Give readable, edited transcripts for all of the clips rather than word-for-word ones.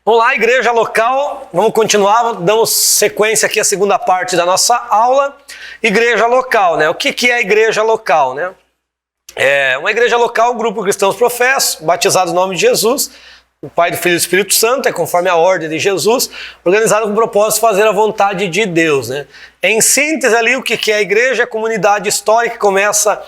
Vamos lá, igreja local, vamos continuar, damos sequência aqui à segunda parte da nossa aula. Igreja local, né? O que é a igreja local, né? Uma igreja local, um grupo de cristãos professos, batizados no nome de Jesus, o Pai, do Filho e do Espírito Santo, conforme a ordem de Jesus, organizado com o propósito de fazer a vontade de Deus, né? Em síntese ali, o que é a igreja? A comunidade histórica que começa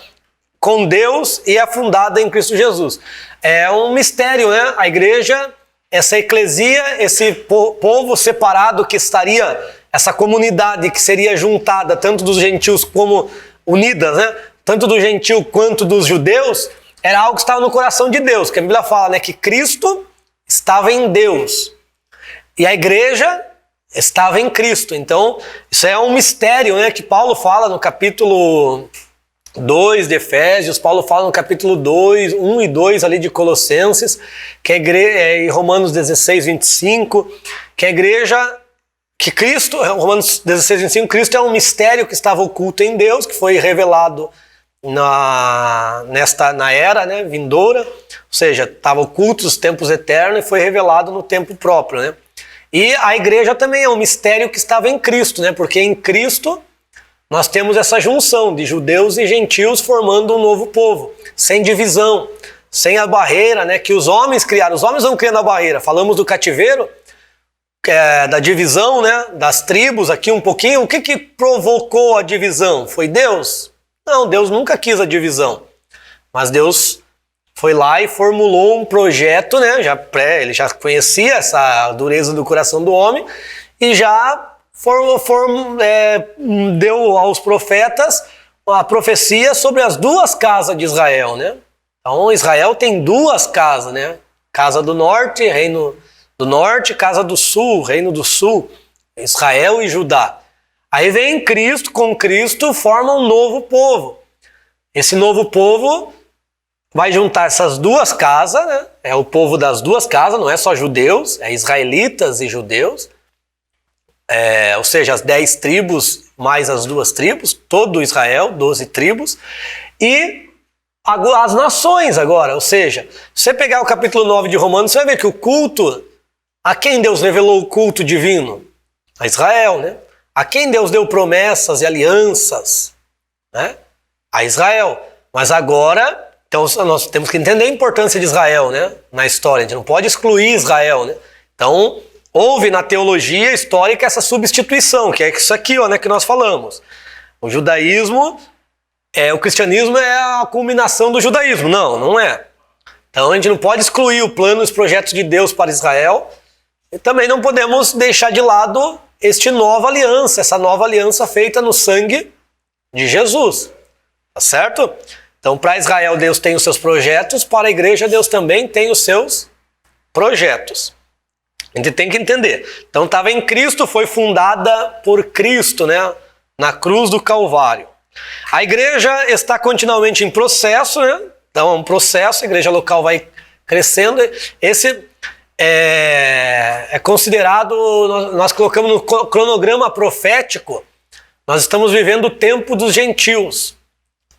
com Deus e é fundada em Cristo Jesus. É um mistério, né? A igreja, essa eclesia, esse povo separado que estaria, essa comunidade que seria juntada tanto dos gentios como unidas, né? Tanto do gentio quanto dos judeus, era algo que estava no coração de Deus, que a Bíblia fala, né? Que Cristo estava em Deus e a igreja estava em Cristo. Então, isso é um mistério, né? Que Paulo fala no capítulo 2 de Efésios, Paulo fala no capítulo 2, 1 e 2 ali de Colossenses, que em Romanos 16, 25, que a igreja, que Cristo, Romanos 16, 25, Cristo é um mistério que estava oculto em Deus, que foi revelado na era, né, vindoura, ou seja, estava oculto nos tempos eternos e foi revelado no tempo próprio, né? E a igreja também é um mistério que estava em Cristo, né? Porque em Cristo nós temos essa junção de judeus e gentios formando um novo povo, sem divisão, sem a barreira, né, que os homens criaram. Os homens vão criando a barreira. Falamos do cativeiro, da divisão, né, das tribos aqui um pouquinho. O que provocou a divisão? Foi Deus? Não, Deus nunca quis a divisão. Mas Deus foi lá e formulou um projeto, né, ele já conhecia essa dureza do coração do homem e já deu aos profetas a profecia sobre as duas casas de Israel, né? Então Israel tem duas casas, né? Casa do norte, reino do norte, casa do sul, reino do sul, Israel e Judá. Aí vem Cristo, com Cristo forma um novo povo. Esse novo povo vai juntar essas duas casas, né? É o povo das duas casas, não é só judeus, é israelitas e judeus. Ou seja, as 10 tribos mais as 2 tribos, todo Israel, 12 tribos, e as nações agora, ou seja, se você pegar o capítulo 9 de Romanos, você vai ver que o culto, a quem Deus revelou o culto divino? A Israel, né? A quem Deus deu promessas e alianças? Né? A Israel. Mas agora, então nós temos que entender a importância de Israel, né? Na história, a gente não pode excluir Israel, né? Então, houve na teologia histórica essa substituição, que é isso aqui, ó, né, que nós falamos. O judaísmo, o cristianismo é a culminação do judaísmo. Não é. Então a gente não pode excluir o plano e os projetos de Deus para Israel e também não podemos deixar de lado essa nova aliança feita no sangue de Jesus. Tá certo? Então para Israel Deus tem os seus projetos, para a igreja Deus também tem os seus projetos. A gente tem que entender. Então estava em Cristo, foi fundada por Cristo, né? Na cruz do Calvário. A igreja está continuamente em processo, né? Então é um processo, a igreja local vai crescendo. Esse é considerado, nós colocamos no cronograma profético, nós estamos vivendo o tempo dos gentios.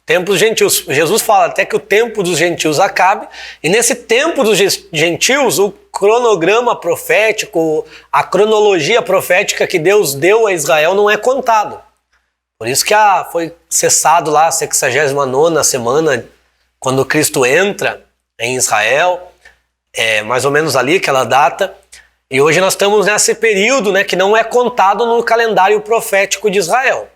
Tempo dos gentios. Jesus fala até que o tempo dos gentios acabe, e nesse tempo dos gentios, o cronograma profético, a cronologia profética que Deus deu a Israel não é contado. Por isso que foi cessado lá a 69ª semana, quando Cristo entra em Israel, mais ou menos ali, aquela data, e hoje nós estamos nesse período, né, que não é contado no calendário profético de Israel.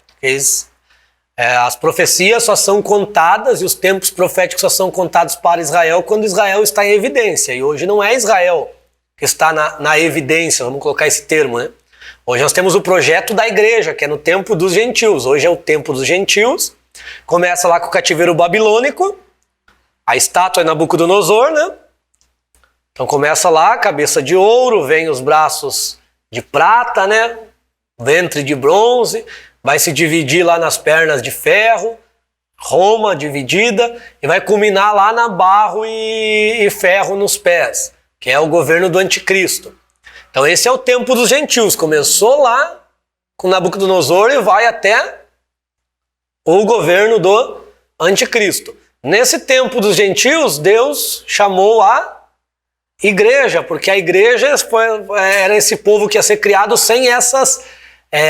As profecias só são contadas e os tempos proféticos só são contados para Israel quando Israel está em evidência. E hoje não é Israel que está na evidência, vamos colocar esse termo, né? Hoje nós temos o projeto da igreja, que é no tempo dos gentios. Hoje é o tempo dos gentios. Começa lá com o cativeiro babilônico. A estátua é Nabucodonosor, né? Então começa lá, cabeça de ouro, vem os braços de prata, né? Ventre de bronze. Vai se dividir lá nas pernas de ferro, Roma dividida, e vai culminar lá na barro e ferro nos pés, que é o governo do anticristo. Então esse é o tempo dos gentios, começou lá com Nabucodonosor e vai até o governo do anticristo. Nesse tempo dos gentios, Deus chamou a igreja, porque a igreja era esse povo que ia ser criado sem essas,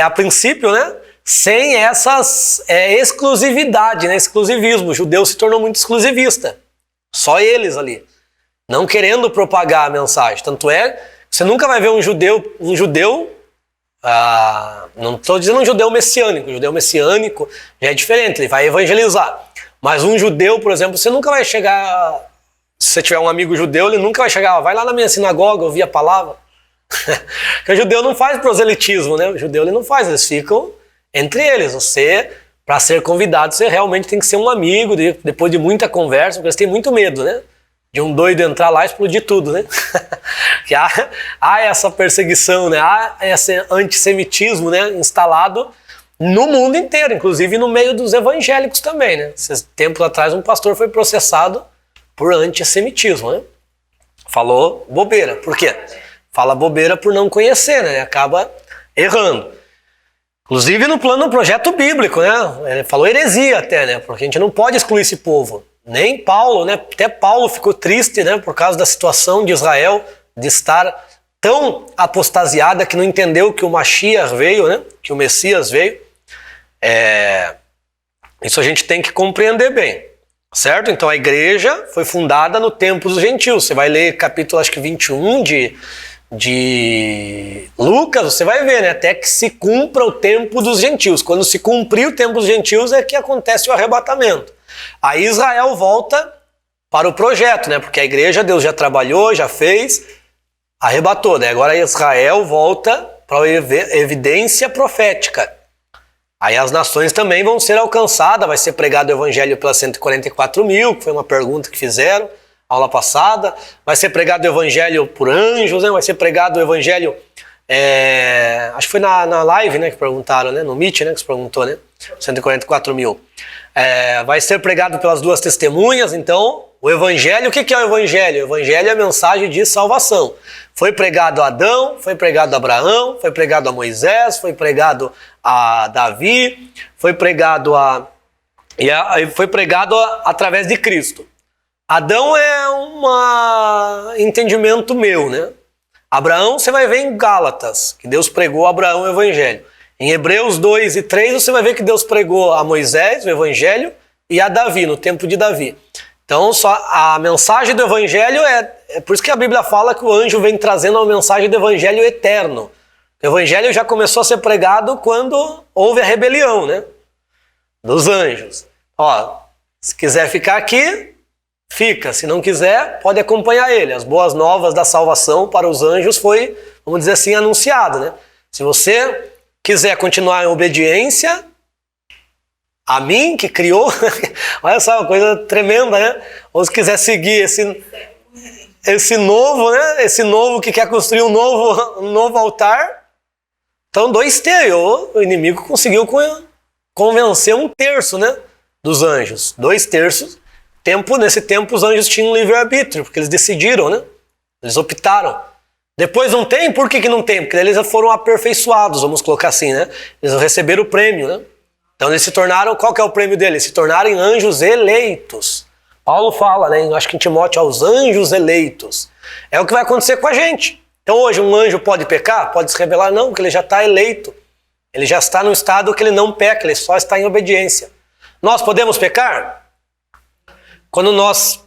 a princípio, né? Sem essas exclusividade, né? Exclusivismo. O judeu se tornou muito exclusivista. Só eles ali. Não querendo propagar a mensagem. Tanto é, você nunca vai ver um judeu, não estou dizendo um judeu messiânico. O judeu messiânico já é diferente, ele vai evangelizar. Mas um judeu, por exemplo, você nunca vai chegar... Se você tiver um amigo judeu, ele nunca vai chegar, vai lá na minha sinagoga ouvir a palavra. Porque o judeu não faz proselitismo, né? O judeu ele não faz, eles ficam entre eles. Você, para ser convidado, você realmente tem que ser um amigo, depois de muita conversa, porque eles têm muito medo, né? De um doido entrar lá e explodir tudo, né? Que há essa perseguição, né? Há esse antissemitismo, né? Instalado no mundo inteiro, inclusive no meio dos evangélicos também, né? Esses tempos atrás um pastor foi processado por antissemitismo, né? Falou bobeira. Por quê? Fala bobeira por não conhecer, né? Acaba errando. Inclusive no projeto bíblico, né? Ele falou heresia até, né? Porque a gente não pode excluir esse povo. Nem Paulo, né? Até Paulo ficou triste, né? Por causa da situação de Israel, de estar tão apostasiada que não entendeu que o Mashiach veio, né? Que o Messias veio. Isso a gente tem que compreender bem. Certo? Então a igreja foi fundada no tempo dos gentios. Você vai ler capítulo, acho que 21 de Lucas, você vai ver, né? Até que se cumpra o tempo dos gentios. Quando se cumprir o tempo dos gentios é que acontece o arrebatamento. Aí Israel volta para o projeto, né? Porque a igreja, Deus já trabalhou, já fez, arrebatou, né? Agora Israel volta para a evidência profética. Aí as nações também vão ser alcançadas, vai ser pregado o evangelho pelas 144 mil, que foi uma pergunta que fizeram aula passada. Vai ser pregado o evangelho por anjos, né? Vai ser pregado o evangelho, acho que foi na live, né, que perguntaram, né? No Meet, né, que se perguntou, né? 144 mil. Vai ser pregado pelas duas testemunhas. Então, o evangelho, o que é o evangelho? O evangelho é a mensagem de salvação. Foi pregado a Adão, foi pregado a Abraão, foi pregado a Moisés, foi pregado a Davi, foi pregado através de Cristo. Adão é um entendimento meu, né? Abraão você vai ver em Gálatas, que Deus pregou a Abraão o evangelho. Em Hebreus 2 e 3 você vai ver que Deus pregou a Moisés o evangelho e a Davi, no tempo de Davi. Então só a mensagem do evangelho é por isso que a Bíblia fala que o anjo vem trazendo a mensagem do evangelho eterno. O evangelho já começou a ser pregado quando houve a rebelião, né? Dos anjos. Ó, se quiser ficar aqui, fica. Se não quiser, pode acompanhar ele. As boas novas da salvação para os anjos foi, vamos dizer assim, anunciado, né? Se você quiser continuar em obediência a mim, que criou, olha só, uma coisa tremenda, né? Ou se quiser seguir esse novo, né? Esse novo que quer construir um novo altar. Então, 2/3. O inimigo conseguiu convencer 1/3, né? Dos anjos. 2/3. Nesse tempo, os anjos tinham livre-arbítrio, porque eles decidiram, né? Eles optaram. Depois não tem? Por que não tem? Porque eles foram aperfeiçoados, vamos colocar assim, né? Eles receberam o prêmio, né? Então eles se tornaram, qual que é o prêmio deles? Se tornaram anjos eleitos. Paulo fala, né? Acho que em Timóteo, aos anjos eleitos. É o que vai acontecer com a gente. Então hoje um anjo pode pecar? Pode se rebelar? Não, porque ele já está eleito. Ele já está no estado que ele não peca, ele só está em obediência. Nós podemos pecar? Quando nós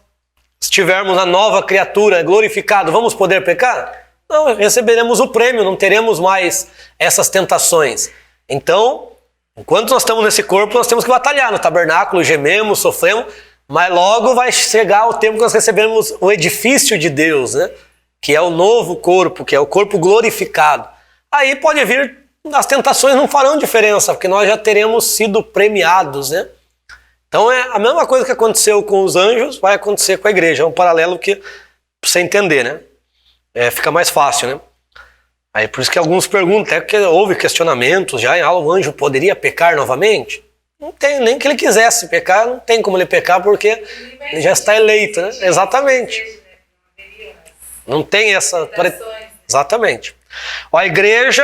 estivermos a nova criatura glorificado, vamos poder pecar? Não, receberemos o prêmio, não teremos mais essas tentações. Então, enquanto nós estamos nesse corpo, nós temos que batalhar no tabernáculo, gememos, sofremos, mas logo vai chegar o tempo que nós receberemos o edifício de Deus, né? Que é o novo corpo, que é o corpo glorificado. Aí pode vir, as tentações não farão diferença, porque nós já teremos sido premiados, né? Então é a mesma coisa que aconteceu com os anjos, vai acontecer com a igreja. É um paralelo que, pra você entender, né? Fica mais fácil, né? Aí por isso que alguns perguntam, até que houve questionamentos já em aula, o anjo poderia pecar novamente? Não tem, nem que ele quisesse pecar, não tem como ele pecar, porque ele já está eleito, né? Exatamente. Não tem essa... Exatamente. A igreja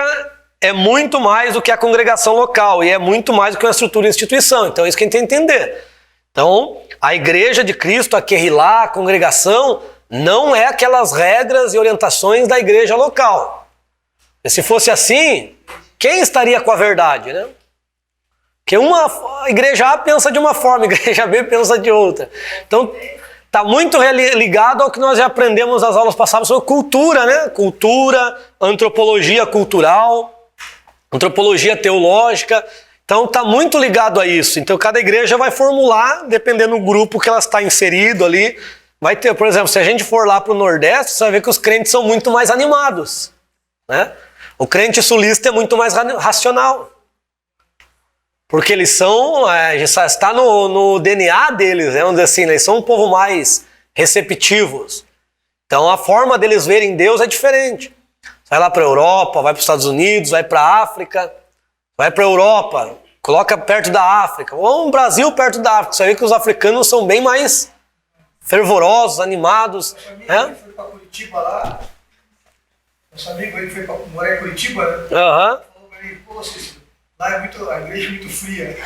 é muito mais do que a congregação local e é muito mais do que uma estrutura e instituição. Então é isso que a gente tem que entender. Então, a igreja de Cristo, a Querrilá, a congregação, não é aquelas regras e orientações da igreja local. E se fosse assim, quem estaria com a verdade, né? Porque a igreja A pensa de uma forma, a igreja B pensa de outra. Então, está muito ligado ao que nós já aprendemos nas aulas passadas sobre cultura, né? Cultura, antropologia cultural, antropologia teológica. Então, está muito ligado a isso. Então, cada igreja vai formular, dependendo do grupo que ela está inserido ali. Vai ter, por exemplo, se a gente for lá para o Nordeste, você vai ver que os crentes são muito mais animados, né? O crente sulista é muito mais racional. Porque eles são, já está no DNA deles, né? Vamos dizer assim, eles são um povo mais receptivos. Então a forma deles verem Deus é diferente. Vai lá para a Europa, vai para os Estados Unidos, vai para a África, vai para a Europa, coloca perto da África, ou um Brasil perto da África. Você vê que os africanos são bem mais fervorosos, animados. Né? Foi para Curitiba lá, nosso amigo aí foi para morar em Curitiba, né? Aham. Falou para mim, pô, lá a igreja é muito fria.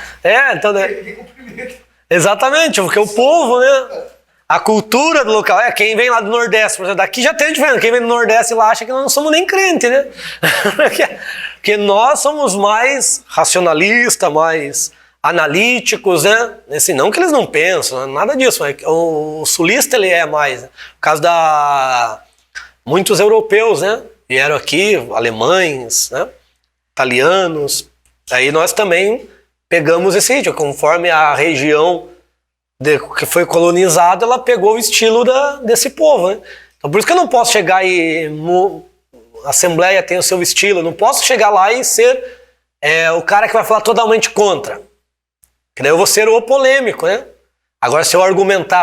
Então, né? Ninguém cumprimenta. Exatamente, porque o povo, né? A cultura do local, quem vem lá do Nordeste, por exemplo, daqui já tem diferença. Quem vem do Nordeste lá acha que nós não somos nem crente, né? Porque nós somos mais racionalistas, mais analíticos, né? Assim, não que eles não pensam, nada disso. Mas o sulista, ele é mais. Né? Por causa da muitos europeus, né? Vieram aqui, alemães, né? Italianos. Aí nós também pegamos esse ritmo, conforme a região que foi colonizada, ela pegou o estilo desse povo, né? Então por isso que eu não posso chegar e a Assembleia tem o seu estilo, eu não posso chegar lá e ser o cara que vai falar totalmente contra, que daí eu vou ser o polêmico, né? Agora se eu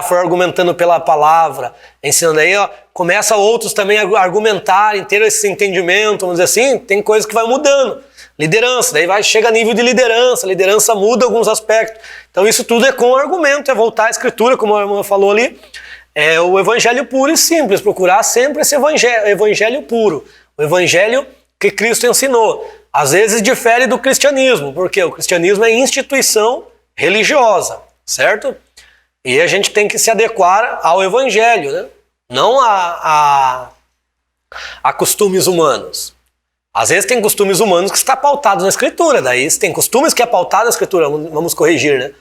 for argumentando pela palavra, ensinando aí, começa outros também a argumentarem, ter esse entendimento, vamos dizer assim, tem coisas que vai mudando. Liderança, daí chega a nível de liderança, a liderança muda alguns aspectos. Então isso tudo é com argumento, é voltar à escritura, como a irmã falou ali, é o evangelho puro e simples, procurar sempre esse evangelho puro, o evangelho que Cristo ensinou. Às vezes difere do cristianismo, porque o cristianismo é instituição religiosa, certo? E a gente tem que se adequar ao evangelho, né? Não a costumes humanos. Às vezes tem costumes humanos que está pautados na escritura, daí tem costumes que é pautado na escritura, vamos corrigir, né?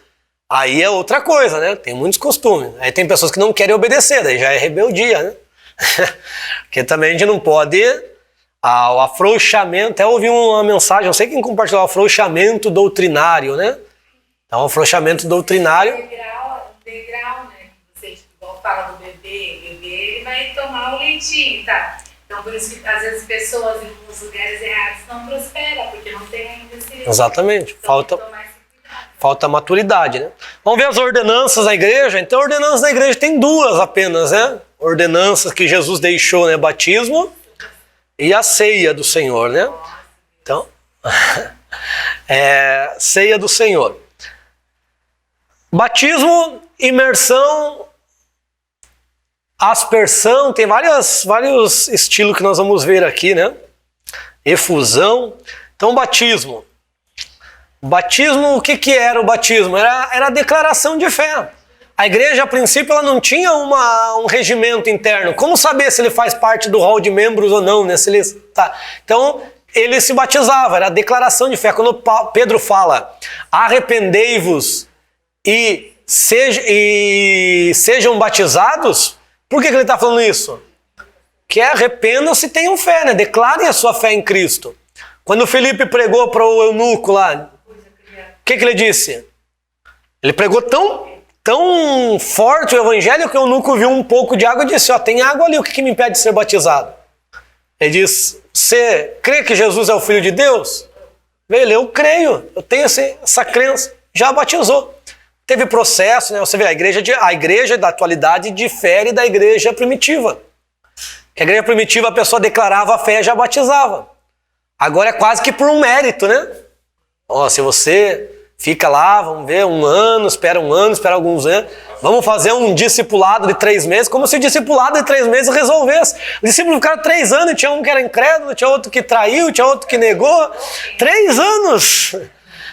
Aí é outra coisa, né? Tem muitos costumes. Aí tem pessoas que não querem obedecer, daí já é rebeldia, né? Porque também a gente não pode... o afrouxamento, até ouvi uma mensagem, não sei quem compartilhou, o afrouxamento doutrinário, né? Então o afrouxamento doutrinário... Degrau, né? Você fala do bebê, ele vai tomar o leitinho, tá? Então, por isso que às vezes pessoas em alguns lugares errados não prosperam, porque não tem ainda esse... Exatamente. Falta maturidade, né? Vamos ver as ordenanças da igreja. Então, ordenanças da igreja tem duas apenas, né? Ordenanças que Jesus deixou, né? Batismo e a ceia do Senhor, né? Então, ceia do Senhor. Batismo, imersão, aspersão, tem vários estilos que nós vamos ver aqui, né? Efusão. Então, batismo. Batismo, o que era o batismo? Era a declaração de fé. A igreja, a princípio, ela não tinha um regimento interno. Como saber se ele faz parte do hall de membros ou não, né? Então, ele se batizava, era a declaração de fé. Quando Pedro fala, arrependei-vos e sejam batizados, por que ele está falando isso? Que arrependam-se e tenham fé, né? Declarem a sua fé em Cristo. Quando Filipe pregou para o eunuco lá, o que ele disse? Ele pregou tão forte o evangelho que o eunuco viu um pouco de água e disse, tem água ali, o que me impede de ser batizado? Ele diz, você crê que Jesus é o Filho de Deus? Ele, eu creio, eu tenho essa crença, já batizou. Teve processo, né? Você vê, a igreja da atualidade difere da igreja primitiva. Que a igreja primitiva, a pessoa declarava a fé e já batizava. Agora é quase que por um mérito, né? Se você fica lá, vamos ver, espera alguns anos, vamos fazer um discipulado de 3 meses, como se o discipulado de 3 meses resolvesse. O discípulo ficaram 3 anos, tinha um que era incrédulo, tinha outro que traiu, tinha outro que negou. 3 anos!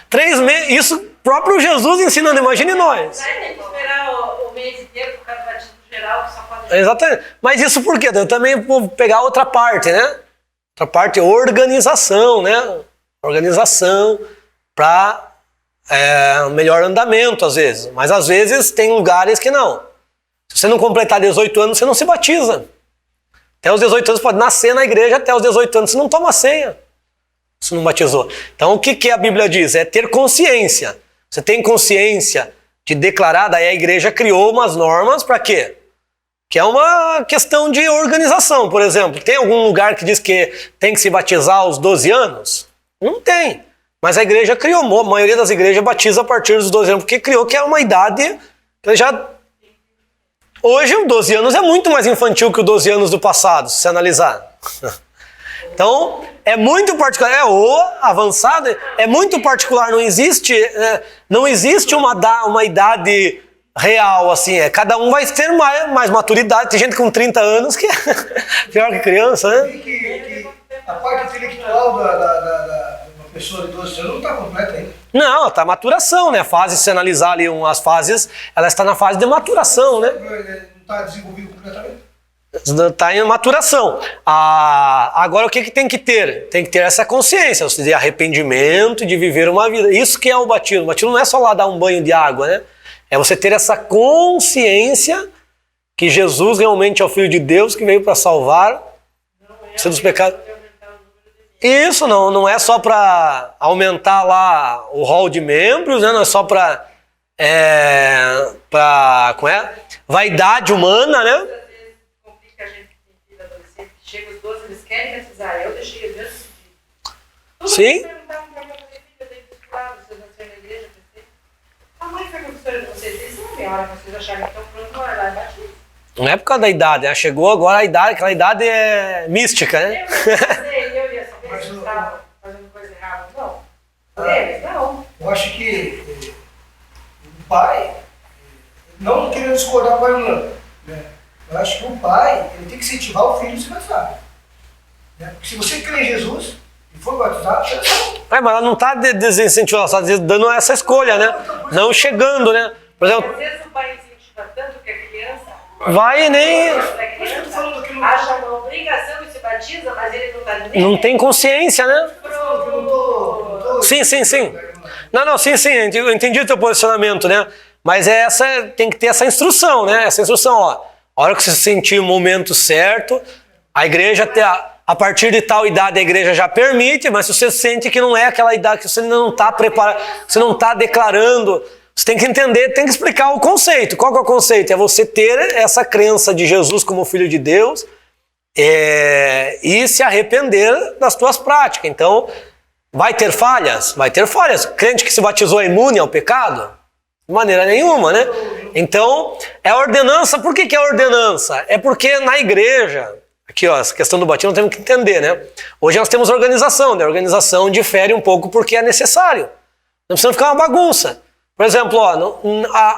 3 meses, isso próprio Jesus ensinando, imagine nós. Vai ter que esperar o mês inteiro por causa do batismo geral, que só pode Exatamente. Mas isso por quê? Eu também vou pegar outra parte, né? Outra parte é organização, né? Organização para melhor andamento, às vezes. Mas às vezes tem lugares que não. Se você não completar 18 anos, você não se batiza. Até os 18 anos pode nascer na igreja, até os 18 anos você não toma ceia. Se não batizou. Então o que a Bíblia diz? É ter consciência. Você tem consciência de declarar, daí a igreja criou umas normas para quê? Que é uma questão de organização, por exemplo. Tem algum lugar que diz que tem que se batizar aos 12 anos? Não tem. Mas a igreja criou, a maioria das igrejas batiza a partir dos 12 anos, porque criou que é uma idade que já... Hoje, os 12 anos é muito mais infantil que os 12 anos do passado, se você analisar. Então, é muito particular, ou avançado, é muito particular, não existe uma idade real, assim, cada um vai ter mais maturidade. Tem gente com 30 anos que é pior que criança, né? Que a parte intelectual da pessoa de 12 anos não está completa ainda. Não, está maturação, né? A fase, se analisar ali umas fases, ela está na fase de maturação, né? Não está desenvolvido completamente. Está em maturação. Agora o que tem que ter? Tem que ter essa consciência, de arrependimento, de viver uma vida. Isso que é o batismo. O batismo não é só lá dar um banho de água, né? É você ter essa consciência que Jesus realmente é o Filho de Deus que veio para salvar você dos pecados. Isso não é só para aumentar lá o hall de membros, né? Não é só para vaidade humana, né? Complica a gente que tem filho adolescente, que chega os 12, eles querem batizar. Eu deixei os meus filhos. Sim. Perguntavam para minha filha, eu tenho que estudar, vocês nasceram na igreja, a mãe foi professora de vocês, eles não têm hora que vocês acharem que estão prontos, vai lá e batiza. Não é por causa da idade, chegou agora a idade, aquela idade é mística, né? Eu ia saber se eles estavam fazendo coisa errada ou não. Eles não. Eu acho que o pai, não querendo discordar com a irmã, né? Eu acho que o pai ele tem que incentivar o filho a se batizar. Né? Porque se você crê em Jesus e for batizado, você Mas ela não está desincentivando, ela está dando essa escolha, né? Não chegando, né? Por exemplo, Às vezes o pai incentiva tanto que a criança vai nem... acha uma obrigação e se batiza, mas ele não está nem... Não tem consciência, né? Sim. Não, sim, eu entendi o teu posicionamento, né? Mas tem que ter essa instrução, né? Essa instrução, ó. A hora que você sentir o momento certo, a igreja, a partir de tal idade, a igreja já permite, mas se você sente que não é aquela idade, que você ainda não está preparado, você não está declarando, você tem que entender, tem que explicar o conceito. Qual que é o conceito? É você ter essa crença de Jesus como Filho de Deus e se arrepender das tuas práticas. Então, vai ter falhas? Vai ter falhas. Crente que se batizou é imune ao pecado? De maneira nenhuma, né? Então, é ordenança. Por que é ordenança? É porque na igreja, aqui ó, essa questão do batismo nós temos que entender, né? Hoje nós temos organização, né? A organização difere um pouco porque é necessário. Não precisa ficar uma bagunça. Por exemplo, ó,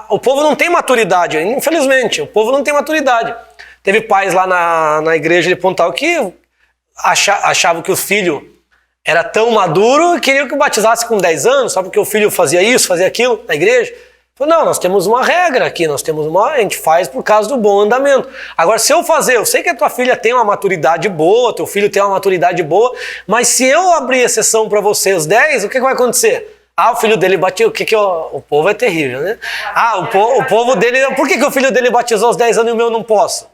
o povo não tem maturidade, infelizmente, o povo não tem maturidade. Teve pais lá na igreja de Pontal que achavam que o filho era tão maduro e queriam que batizasse com 10 anos, só porque o filho fazia isso, fazia aquilo na igreja. Falei, não, nós temos uma regra aqui, a gente faz por causa do bom andamento. Agora, se eu sei que a tua filha tem uma maturidade boa, teu filho tem uma maturidade boa, mas se eu abrir exceção para vocês 10, o que vai acontecer? O filho dele bateu, o povo é terrível, né? O povo dele, por que o filho dele batizou aos 10 anos e o meu não posso?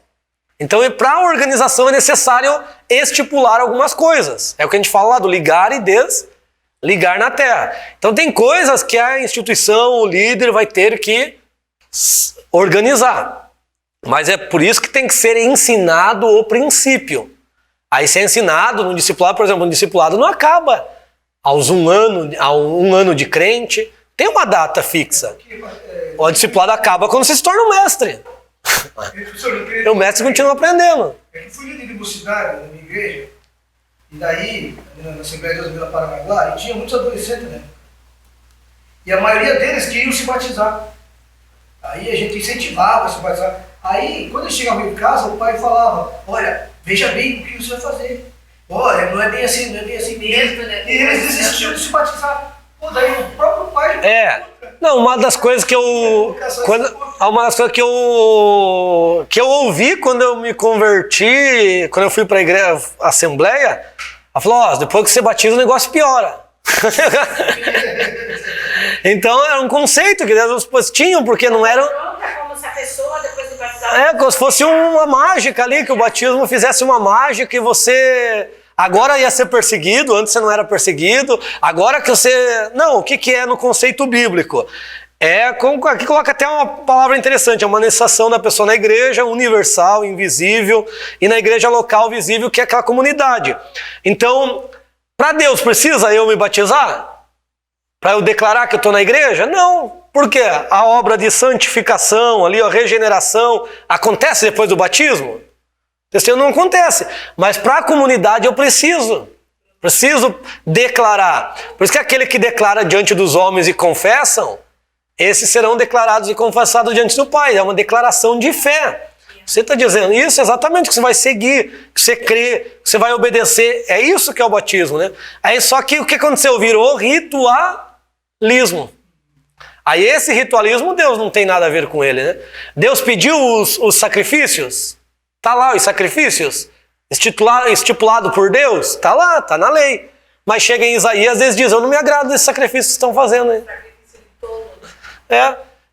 Então, para a organização é necessário estipular algumas coisas. É o que a gente fala lá do ligar e desligar na terra. Então, tem coisas que a instituição, o líder vai ter que organizar. Mas é por isso que tem que ser ensinado o princípio. Aí, se é ensinado no discipulado, por exemplo, um discipulado não acaba a um ano de crente. Tem uma data fixa. O discipulado acaba quando você se torna um mestre. E o mestre continua aprendendo. É que eu fui líder de mocidade na minha igreja, e daí, na Assembleia de Deus Vila Paranaguá, e tinha muitos adolescentes, né? E a maioria deles queriam se batizar. Aí a gente incentivava a se batizar. Aí, quando eles chegavam em casa, o pai falava, olha, veja bem o que você vai fazer. Olha, não é bem assim mesmo, né? E eles desistiam de se batizar. Pô, daí o próprio pai... Não, uma das coisas que eu... Uma das coisas que eu ouvi quando eu me converti, quando eu fui para a igreja, assembleia, ela falou, ó, depois que você batiza o negócio piora. Então era um conceito que Deus tinham, porque não era... Como se a pessoa, depois do batizado... É, como se fosse uma mágica ali, que o batismo fizesse uma mágica e você... Agora ia ser perseguido, antes você não era perseguido, agora que você... Não, o que é no conceito bíblico? Aqui coloca até uma palavra interessante, é uma manifestação da pessoa na igreja, universal, invisível, e na igreja local, visível, que é aquela comunidade. Então, para Deus, precisa eu me batizar? Para eu declarar que eu estou na igreja? Não. Por quê? A obra de santificação, ali, a regeneração, acontece depois do batismo? Isso não acontece. Mas para a comunidade eu preciso declarar. Por isso que aquele que declara diante dos homens e confessam, esses serão declarados e confessados diante do Pai. É uma declaração de fé. Você está dizendo isso exatamente, que você vai seguir, que você crê, que você vai obedecer. É isso que é o batismo, né? Aí só que o que aconteceu? Virou ritualismo. Aí esse ritualismo, Deus não tem nada a ver com ele, né? Deus pediu os sacrifícios. Está lá os sacrifícios, estipulado por Deus, está lá, está na lei. Mas chega em Isaías, às vezes diz, eu não me agrado desse sacrifício que estão fazendo. Hein?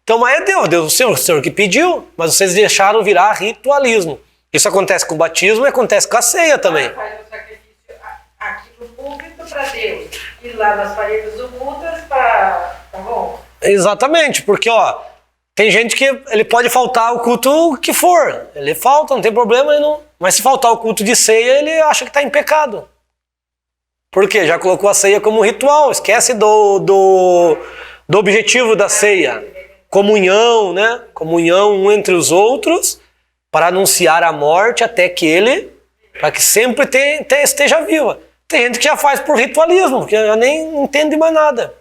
Então, mas é Deus, o Senhor que pediu, mas vocês deixaram virar ritualismo. Isso acontece com o batismo e acontece com a ceia também. Faz o sacrifício aqui no púlpito para Deus, e lá nas paredes ocultas para... Tá bom? Exatamente, porque ó... Tem gente que ele pode faltar o culto que for. Ele falta, não tem problema. Mas se faltar o culto de ceia, ele acha que está em pecado. Por quê? Já colocou a ceia como ritual. Esquece do objetivo da ceia. Comunhão, né? Comunhão um entre os outros para anunciar a morte até que ele... Para que sempre esteja viva. Tem gente que já faz por ritualismo, porque já nem entende mais nada.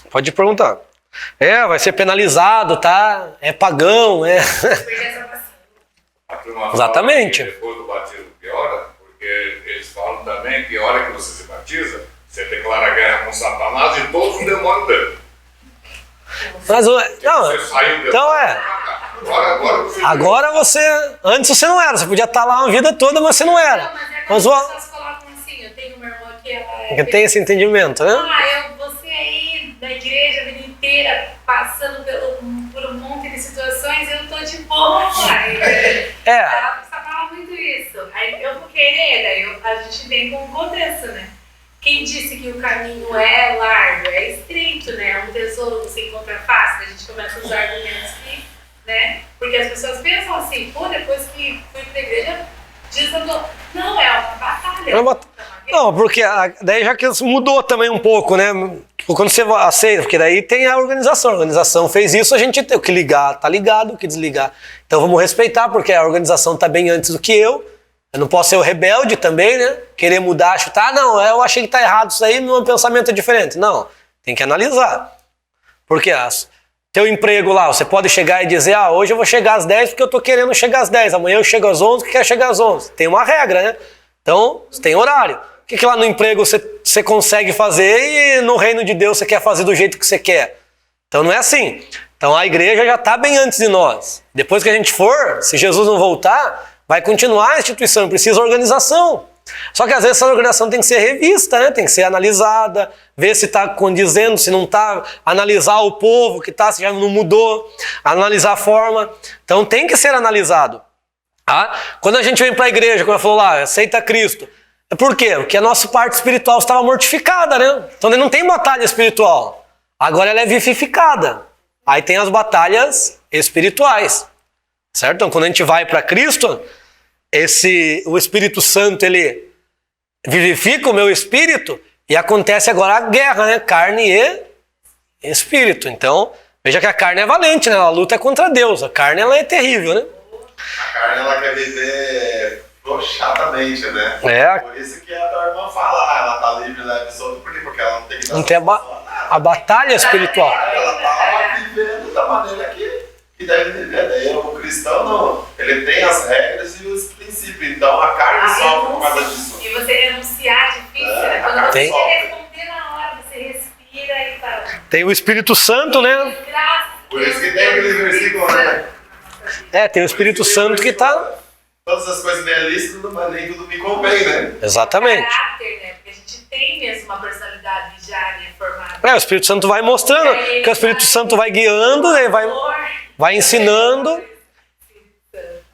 Pode perguntar. Vai ser penalizado, tá? É pagão, Exatamente. Depois do batismo piora, porque eles falam também que a hora que você se batiza, você declara guerra com Satanás e todos os demônios dele. Mas Você saiu dele. Então Agora você... Antes você não era, você podia estar lá a vida toda, mas você não era. Não, mas as pessoas colocam assim, eu tenho uma irmã que ela tem esse entendimento, né? Você aí da igreja a vida inteira passando por um monte de situações, eu tô de boa. Ela fala muito isso. Aí eu vou querer, daí a gente vem com um contexto, né? Quem disse que o caminho é largo, é estreito, né? É um tesouro que você encontra fácil, a gente começa os argumentos que, né? Porque as pessoas pensam assim, depois que fui pra igreja, desandou. Não, é uma batalha. Não, porque daí já que mudou também um pouco, né? Quando você aceita, porque daí tem a organização fez isso, a gente tem o que ligar, tá ligado, o que desligar. Então vamos respeitar, porque a organização tá bem antes do que eu não posso ser o rebelde também, né? Querer mudar, chutar, não, eu achei que tá errado isso aí, meu pensamento é diferente. Não, tem que analisar. Porque teu emprego lá, você pode chegar e dizer, hoje eu vou chegar às 10 porque eu tô querendo chegar às 10, amanhã eu chego às 11 porque quer chegar às 11. Tem uma regra, né? Então, você tem horário. O que lá no emprego você consegue fazer e no reino de Deus você quer fazer do jeito que você quer? Então não é assim. Então a igreja já está bem antes de nós. Depois que a gente for, se Jesus não voltar, vai continuar a instituição, precisa organização. Só que às vezes essa organização tem que ser revista, né? Tem que ser analisada, ver se está condizendo, se não está, analisar o povo que está, se já não mudou, analisar a forma. Então tem que ser analisado. Quando a gente vem para a igreja, como ela falou lá, aceita Cristo. Por quê? Porque a nossa parte espiritual estava mortificada, né? Então não tem batalha espiritual. Agora ela é vivificada. Aí tem as batalhas espirituais. Certo? Então quando a gente vai para Cristo, o Espírito Santo, ele vivifica o meu espírito e acontece agora a guerra, né? Carne e espírito. Então, veja que a carne é valente, né? A luta é contra Deus. A carne, ela é terrível, né? A carne, ela quer viver frouxadamente, né? Por isso que a tua irmã fala, ela tá livre, leve e solta, porque ela não tem que dar não tem a batalha espiritual. Ela tá vivendo da maneira que deve viver. Daí o cristão, não. Ele tem as regras e os princípios. Então a carne sofre por causa disso. E você renunciar é difícil, né? Quando você responder na hora, você respira e fala, Tem o Espírito Santo, né? Por isso que tem aquele versículo, né? Tem o Espírito Santo que está... Todas as coisas me é lícito, mas nem tudo me convém, né? Exatamente. Caráter, né? Porque a gente tem mesmo uma personalidade já formada. O Espírito Santo vai mostrando, que o Espírito Santo vai guiando, né? vai ensinando.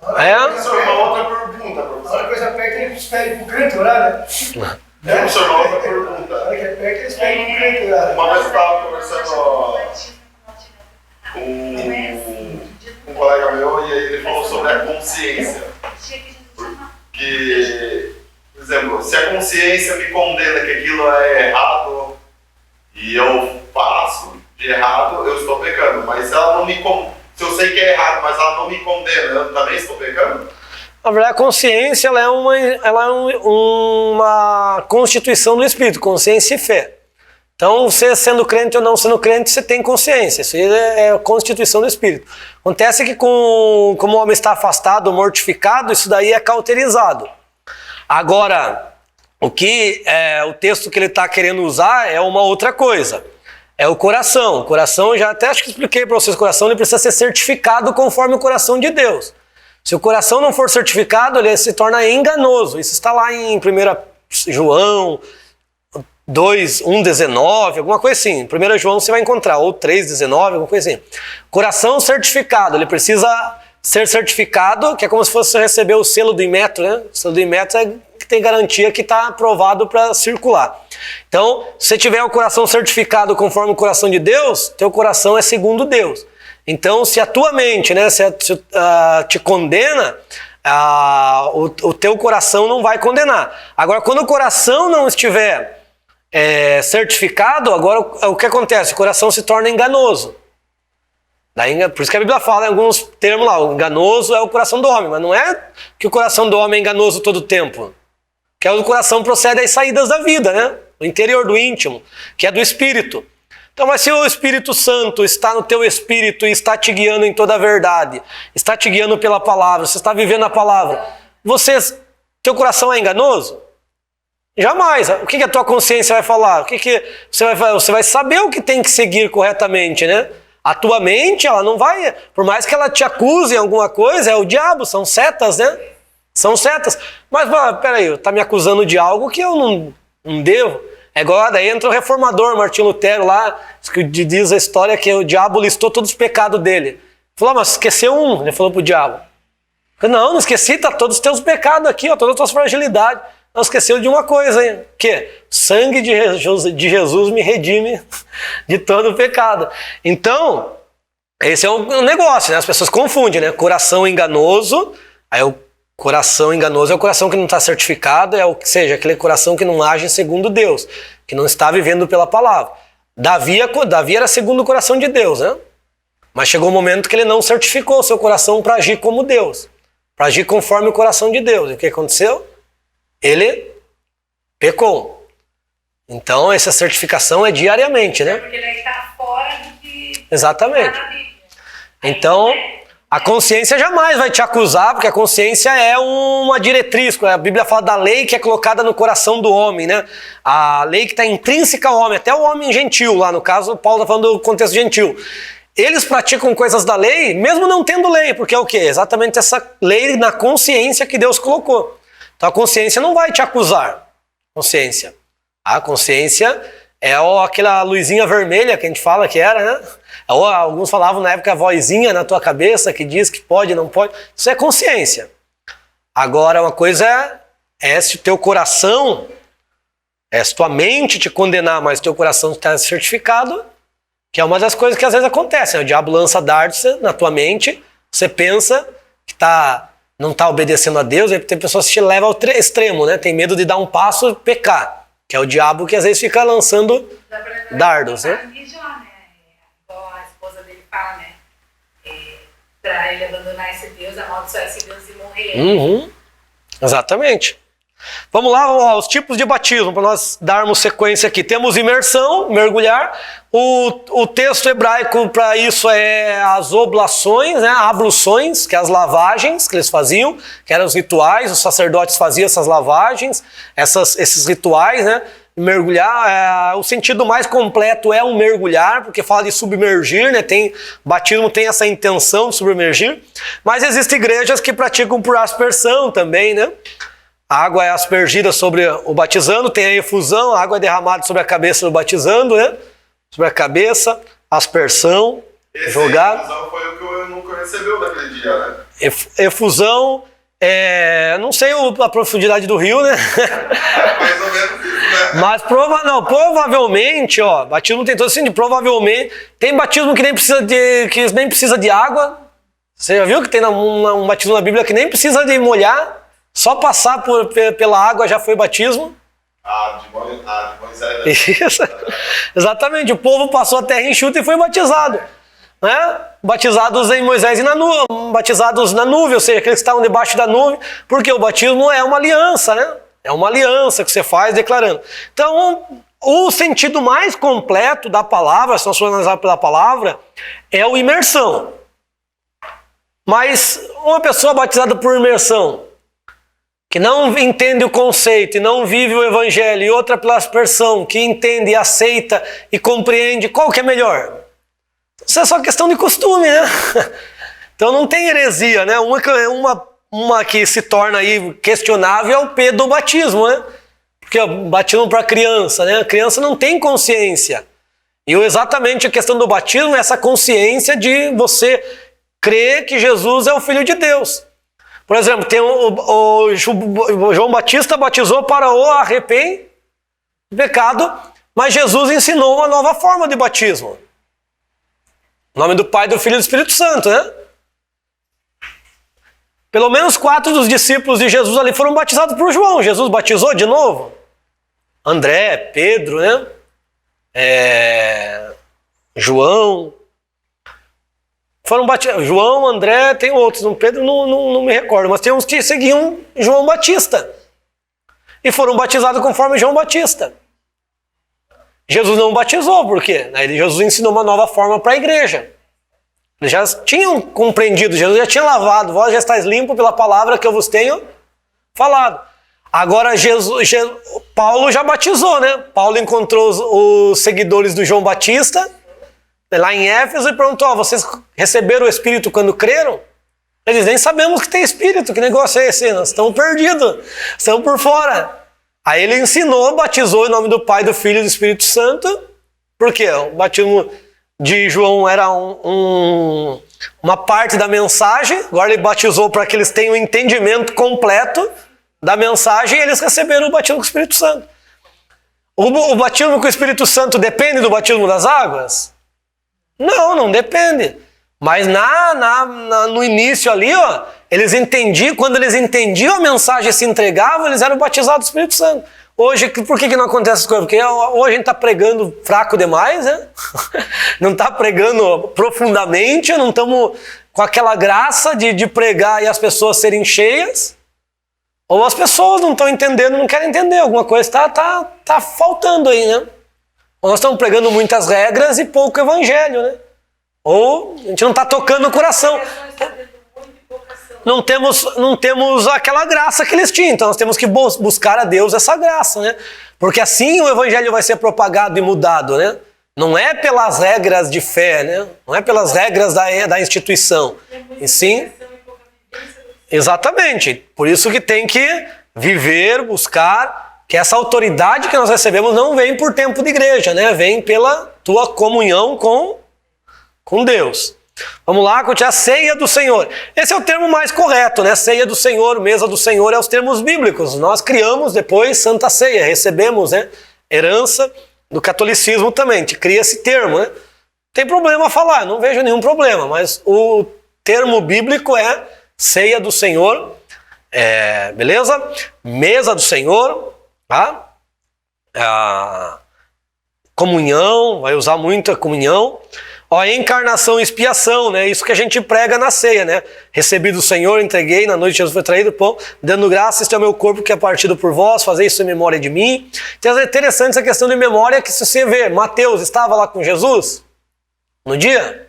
Vamos fazer uma outra pergunta, A hora que professor. coisa aperta, eles pedem pro crente orar, né? Vamos fazer uma outra A pergunta. hora que aperta, eles pedem pro crente orar. Uma vez eu estava conversando com um colega meu e aí ele falou sobre a consciência. Que, por exemplo, se a consciência me condena que aquilo é errado e eu faço de errado, eu estou pecando. Mas se ela não me se eu sei que é errado, mas ela não me condena, eu também estou pecando? Na verdade, a consciência ela é uma constituição do Espírito, consciência e fé. Então, você sendo crente ou não sendo crente, você tem consciência. Isso é a constituição do Espírito. Acontece que como o homem está afastado, mortificado, isso daí é cauterizado. Agora, o texto que ele está querendo usar é uma outra coisa. É o coração. O coração, já até acho que expliquei para vocês, o coração ele precisa ser certificado conforme o coração de Deus. Se o coração não for certificado, ele se torna enganoso. Isso está lá em 1 João 2:1:19, alguma coisa assim. Em 1 João você vai encontrar, ou 3:19, alguma coisa assim. Coração certificado, ele precisa ser certificado, que é como se fosse receber o selo do Inmetro, né? O selo do Inmetro é que tem garantia que está aprovado para circular. Então, se você tiver o coração certificado conforme o coração de Deus, teu coração é segundo Deus. Então, se a tua mente, né, te condena, o teu coração não vai condenar. Agora, quando o coração não estiver certificado, agora o que acontece? O coração se torna enganoso. Por isso que a Bíblia fala em alguns termos lá, o enganoso é o coração do homem, mas não é que o coração do homem é enganoso todo o tempo. Que o coração procede às saídas da vida, né? O interior do íntimo, que é do Espírito. Então, mas se o Espírito Santo está no teu espírito e está te guiando em toda a verdade, está te guiando pela palavra, você está vivendo a palavra, teu coração é enganoso? Jamais. O que a tua consciência vai falar? Você vai saber o que tem que seguir corretamente, né? A tua mente, ela não vai, por mais que ela te acuse em alguma coisa, é o diabo, são setas, né? São setas. Mas, peraí, tá me acusando de algo que eu não devo. É igual, daí entra o reformador Martinho Lutero lá, que diz a história que o diabo listou todos os pecados dele. Ele falou, mas esqueceu um, ele falou pro diabo. Não esqueci, tá todos os teus pecados aqui, ó, todas as tuas fragilidades. Não esqueceu de uma coisa, hein? Que sangue de Jesus me redime de todo o pecado. Então, esse é um negócio, né? As pessoas confundem, né? Coração enganoso, aí o coração enganoso é o coração que não está certificado, seja, aquele coração que não age segundo Deus, que não está vivendo pela palavra. Davi era segundo o coração de Deus, né? Mas chegou um momento que ele não certificou o seu coração para agir como Deus, para agir conforme o coração de Deus. E o que aconteceu? Ele pecou. Então, essa certificação é diariamente, né? Porque daí está fora do que Exatamente. está na Bíblia. Então, a consciência jamais vai te acusar, porque a consciência é uma diretriz. A Bíblia fala da lei que é colocada no coração do homem, né? A lei que está intrínseca ao homem, até o homem gentil, lá no caso, Paulo está falando do contexto gentil. Eles praticam coisas da lei, mesmo não tendo lei, porque é o quê? Exatamente essa lei na consciência que Deus colocou. Então a consciência não vai te acusar. Consciência. A consciência é aquela luzinha vermelha que a gente fala que era, né? Ou alguns falavam na época a vozinha na tua cabeça que diz que pode, não pode. Isso é consciência. Agora, uma coisa é se o teu coração, se tua mente te condenar, mas o teu coração está certificado, que é uma das coisas que às vezes acontece. Né? O diabo lança dardos na tua mente, você pensa que não está obedecendo a Deus, aí tem pessoas que te levam ao extremo, né? Tem medo de dar um passo e pecar, que é o diabo que às vezes fica lançando dardos, né? Igual a esposa dele fala, né? Para ele abandonar esse Deus, amaldiçoar esse Deus e morrer. Uhum. Exatamente. Vamos lá, os tipos de batismo, para nós darmos sequência aqui. Temos imersão, mergulhar. O texto hebraico para isso é as oblações, né? Abluções, que é as lavagens que eles faziam, que eram os rituais, os sacerdotes faziam essas lavagens, esses rituais, né? Mergulhar, o sentido mais completo é o mergulhar, porque fala de submergir, né? Batismo tem essa intenção de submergir, mas existem igrejas que praticam por aspersão também, né? A água é aspergida sobre o batizando, tem a efusão, a água é derramada sobre a cabeça do batizando, né? Sobre a cabeça, aspersão, jogar. Efusão foi o que eu nunca recebeu naquele dia, né? Efusão, não sei a profundidade do rio, né? Mais ou menos isso, né? Mas provavelmente, batismo tem todo sentido. Provavelmente, tem batismo que nem precisa de água. Você já viu que tem um batismo na Bíblia que nem precisa de molhar? Só passar pela água já foi batismo. De Moisés. Isso. Exatamente. O povo passou a terra enxuta e foi batizado. Né? Batizados em Moisés e batizados na nuvem, ou seja, aqueles que estavam debaixo da nuvem, porque o batismo é uma aliança, né? É uma aliança que você faz declarando. Então, o sentido mais completo da palavra, se nós formos analisar pela palavra, é o imersão. Mas uma pessoa batizada por imersão, que não entende o conceito e não vive o evangelho, e outra pela aspersão, que entende, aceita e compreende, qual que é melhor? Isso é só questão de costume, né? Então não tem heresia, né? Uma que se torna aí questionável é o pedobatismo, né? Porque é o batismo para criança, né? A criança não tem consciência. E exatamente a questão do batismo é essa consciência de você crer que Jesus é o Filho de Deus. Por exemplo, tem o João Batista batizou para o arrependimento do pecado, mas Jesus ensinou uma nova forma de batismo. Em nome do Pai, do Filho e do Espírito Santo, né? Pelo menos 4 dos discípulos de Jesus ali foram batizados por João. Jesus batizou de novo. André, Pedro, né? João. Foram batizados. João, André, tem outros. Pedro não me recordo, mas tem uns que seguiam João Batista. E foram batizados conforme João Batista. Jesus não batizou, por quê? Jesus ensinou uma nova forma para a igreja. Eles já tinham compreendido, Jesus já tinha lavado, vós já estáis limpos pela palavra que eu vos tenho falado. Agora Paulo já batizou, né? Paulo encontrou os seguidores do João Batista, lá em Éfeso, e perguntou, vocês receberam o Espírito quando creram? Eles nem sabemos que tem Espírito, que negócio é esse? Nós estamos perdidos, estamos por fora. Aí ele ensinou, batizou em nome do Pai, do Filho e do Espírito Santo. Por quê? O batismo de João era uma parte da mensagem. Agora ele batizou para que eles tenham o entendimento completo da mensagem e eles receberam o batismo com o Espírito Santo. O batismo com o Espírito Santo depende do batismo das águas? Não depende. Mas no início ali, eles entendiam, quando eles entendiam a mensagem e se entregavam, eles eram batizados do Espírito Santo. Hoje, por que não acontece essas coisas? Porque hoje a gente está pregando fraco demais, né? Não está pregando profundamente, não estamos com aquela graça de pregar e as pessoas serem cheias. Ou as pessoas não estão entendendo, não querem entender. Alguma coisa está faltando aí, né? Ou nós estamos pregando muitas regras e pouco evangelho, né? Ou a gente não está tocando o coração. Não temos aquela graça que eles tinham. Então nós temos que buscar a Deus essa graça, né? Porque assim o evangelho vai ser propagado e mudado, né? Não é pelas regras de fé, né? Não é pelas regras da instituição. E sim... Exatamente. Por isso que tem que viver, buscar, que essa autoridade que nós recebemos não vem por tempo de igreja, né? Vem pela tua comunhão com Deus. Vamos lá, continuar a ceia do Senhor. Esse é o termo mais correto, né? Ceia do Senhor, mesa do Senhor, é os termos bíblicos. Nós criamos depois Santa Ceia, recebemos, né? Herança do catolicismo também, a gente cria esse termo, né? Tem problema falar, não vejo nenhum problema, mas o termo bíblico é ceia do Senhor, beleza? Mesa do Senhor, tá? Comunhão, vai usar muito a comunhão. Encarnação e expiação, né? Isso que a gente prega na ceia, né? Recebi do Senhor, entreguei, na noite Jesus foi traído, pão, dando graça, este é o meu corpo que é partido por vós, fazei isso em memória de mim. Então é interessante essa questão de memória, que se você vê, Mateus estava lá com Jesus no dia?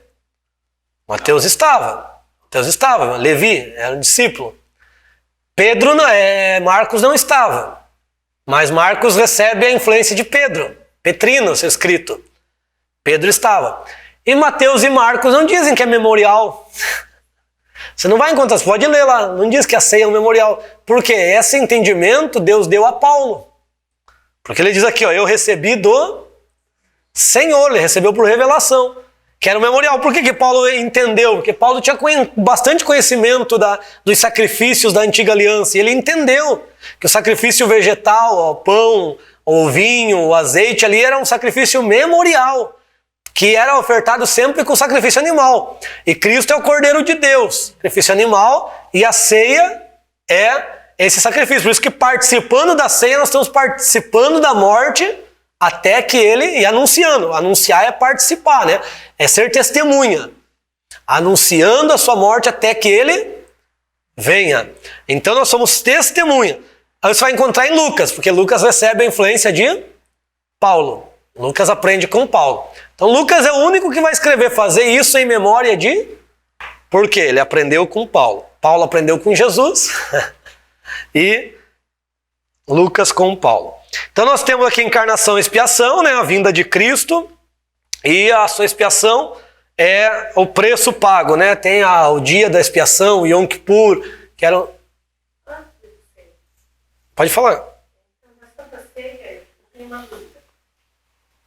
Mateus estava, Levi era um discípulo. Marcos não estava. Mas Marcos recebe a influência de Pedro. Petrino, seu escrito. Pedro estava. E Mateus e Marcos não dizem que é memorial. Você não vai encontrar, você pode ler lá. Não diz que a ceia é um memorial. Porque esse entendimento Deus deu a Paulo. Porque ele diz aqui, ó, eu recebi do Senhor, ele recebeu por revelação. Que era um memorial. Por que Paulo entendeu? Porque Paulo tinha bastante conhecimento dos sacrifícios da antiga aliança. E ele entendeu que o sacrifício vegetal, o pão, o vinho, o azeite ali era um sacrifício memorial. Que era ofertado sempre com sacrifício animal. E Cristo é o Cordeiro de Deus. Sacrifício animal e a ceia é esse sacrifício. Por isso que participando da ceia nós estamos participando da morte até que ele, e anunciando. Anunciar é participar, né? É ser testemunha. Anunciando a sua morte até que ele venha. Então nós somos testemunha. Aí você vai encontrar em Lucas, porque Lucas recebe a influência de Paulo. Lucas aprende com Paulo. Então Lucas é o único que vai escrever, fazer isso em memória de... Por quê? Ele aprendeu com Paulo. Paulo aprendeu com Jesus e Lucas com Paulo. Então nós temos aqui encarnação e expiação, né? A vinda de Cristo, e a sua expiação é o preço pago, né? Tem o dia da expiação, o Yom Kippur, que era... Pode falar. Na Santa Ceia, tem uma dúvida.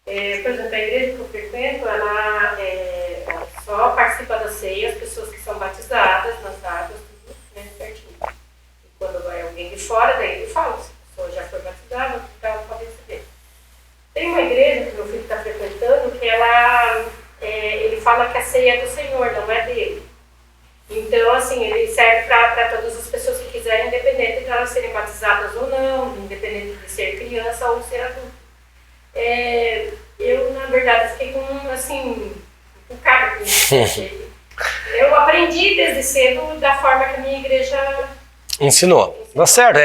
Por exemplo, a igreja que eu frequento, ela só participa da ceia as pessoas que são batizadas nas águas, tudo, né, certinho. E quando vai alguém de fora, daí ele fala, se a pessoa já foi batizada, então ela pode receber. Tem uma igreja que meu filho está frequentando que ele fala que a ceia é do Senhor, não é dele. Então, assim, ele serve para todas as pessoas que quiserem, independente de elas serem batizadas ou não, independente de ser criança ou ser adulto. Eu, na verdade, fiquei com, assim, um cara com isso. Eu aprendi desde cedo da forma que a minha igreja ensinou. Tá certo.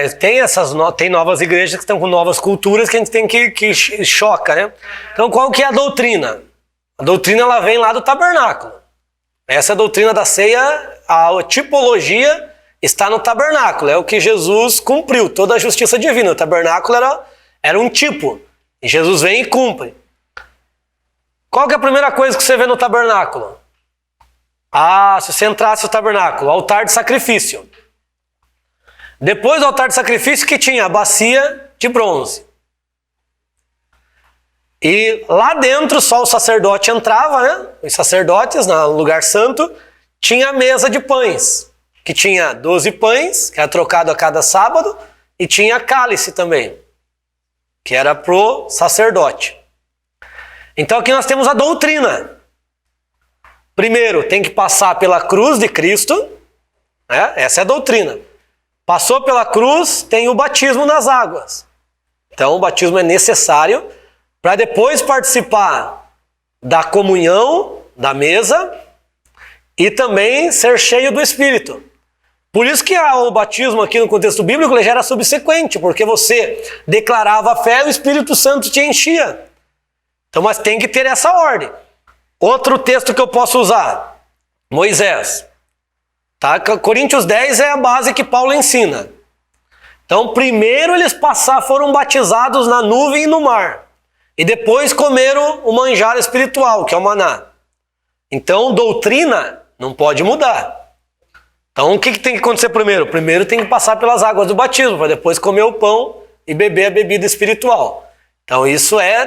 Tem novas igrejas que estão com novas culturas que a gente tem que choca, né? Então, qual que é a doutrina? A doutrina, ela vem lá do tabernáculo. Essa é a doutrina da ceia, a tipologia está no tabernáculo. É o que Jesus cumpriu, toda a justiça divina. O tabernáculo era um tipo. E Jesus vem e cumpre. Qual que é a primeira coisa que você vê no tabernáculo? Se você entrasse no tabernáculo, altar de sacrifício. Depois do altar de sacrifício que tinha a bacia de bronze. E lá dentro só o sacerdote entrava, né? Os sacerdotes, no lugar santo, tinha a mesa de pães. Que tinha 12 pães, que era trocado a cada sábado, e tinha cálice também, que era pro sacerdote. Então aqui nós temos a doutrina. Primeiro, tem que passar pela cruz de Cristo, né? Essa é a doutrina. Passou pela cruz, tem o batismo nas águas. Então o batismo é necessário para depois participar da comunhão, da mesa, e também ser cheio do Espírito. Por isso que o batismo aqui no contexto bíblico ele já era subsequente, porque você declarava a fé e o Espírito Santo te enchia. Então, mas tem que ter essa ordem. Outro texto que eu posso usar, Moisés. Tá? Coríntios 10 é a base que Paulo ensina. Então, primeiro eles foram batizados na nuvem e no mar. E depois comeram o manjar espiritual, que é o maná. Então, doutrina não pode mudar. Então, o que tem que acontecer primeiro? Primeiro tem que passar pelas águas do batismo, para depois comer o pão e beber a bebida espiritual. Então, isso é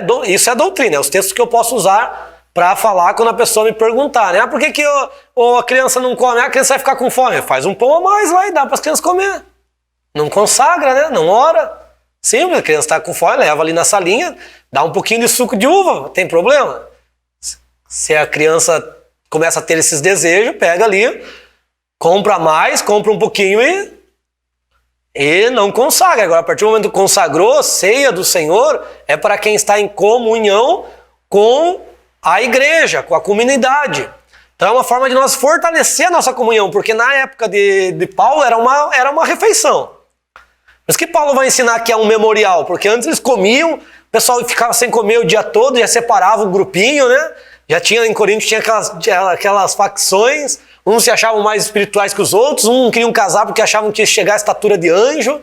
doutrina, é os textos que eu posso usar para falar quando a pessoa me perguntar, né? Por que a criança não come? A criança vai ficar com fome. Faz um pão a mais lá e dá para as crianças comer. Não consagra, né? Não ora. Simples, a criança está com fome, leva ali na salinha, dá um pouquinho de suco de uva, tem problema? Se a criança começa a ter esses desejos, pega ali, compra mais, compra um pouquinho e não consagra. Agora, a partir do momento que consagrou, ceia do Senhor é para quem está em comunhão com a igreja, com a comunidade. Então é uma forma de nós fortalecer a nossa comunhão, porque na época de Paulo era uma refeição. Mas que Paulo vai ensinar que é um memorial, porque antes eles comiam, o pessoal ficava sem comer o dia todo, já separava um grupinho, né? Já tinha em Corinto, tinha aquelas facções, uns se achavam mais espirituais que os outros, uns não queriam casar porque achavam que ia chegar à estatura de anjo,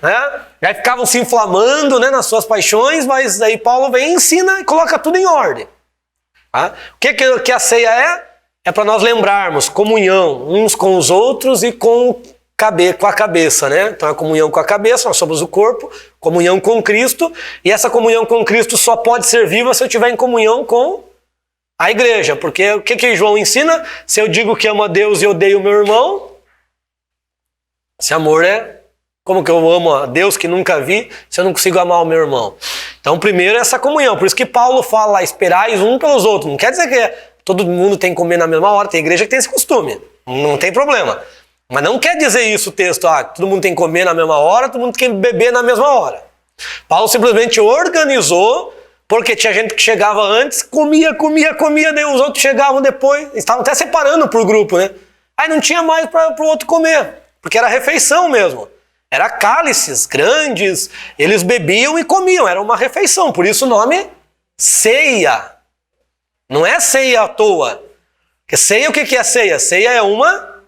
Né? Aí ficavam se inflamando, né, nas suas paixões, mas aí Paulo vem e ensina e coloca tudo em ordem. Tá? O que a ceia é? É para nós lembrarmos comunhão uns com os outros e com a cabeça, né? Então a comunhão com a cabeça, nós somos o corpo, comunhão com Cristo, e essa comunhão com Cristo só pode ser viva se eu estiver em comunhão com a igreja, porque o que João ensina? Se eu digo que amo a Deus e odeio o meu irmão, esse amor é como que eu amo a Deus que nunca vi, se eu não consigo amar o meu irmão. Então primeiro é essa comunhão, por isso que Paulo fala, esperais um pelos outros, não quer dizer que todo mundo tem que comer na mesma hora, tem igreja que tem esse costume, não tem problema. Mas não quer dizer isso o texto, todo mundo tem que comer na mesma hora, todo mundo tem que beber na mesma hora. Paulo simplesmente organizou, porque tinha gente que chegava antes, comia, daí os outros chegavam depois, estavam até separando por grupo, né? Aí não tinha mais para o outro comer, porque era refeição mesmo. Era cálices grandes, eles bebiam e comiam, era uma refeição, por isso o nome ceia. Não é ceia à toa. Porque ceia, o que é ceia? Ceia é uma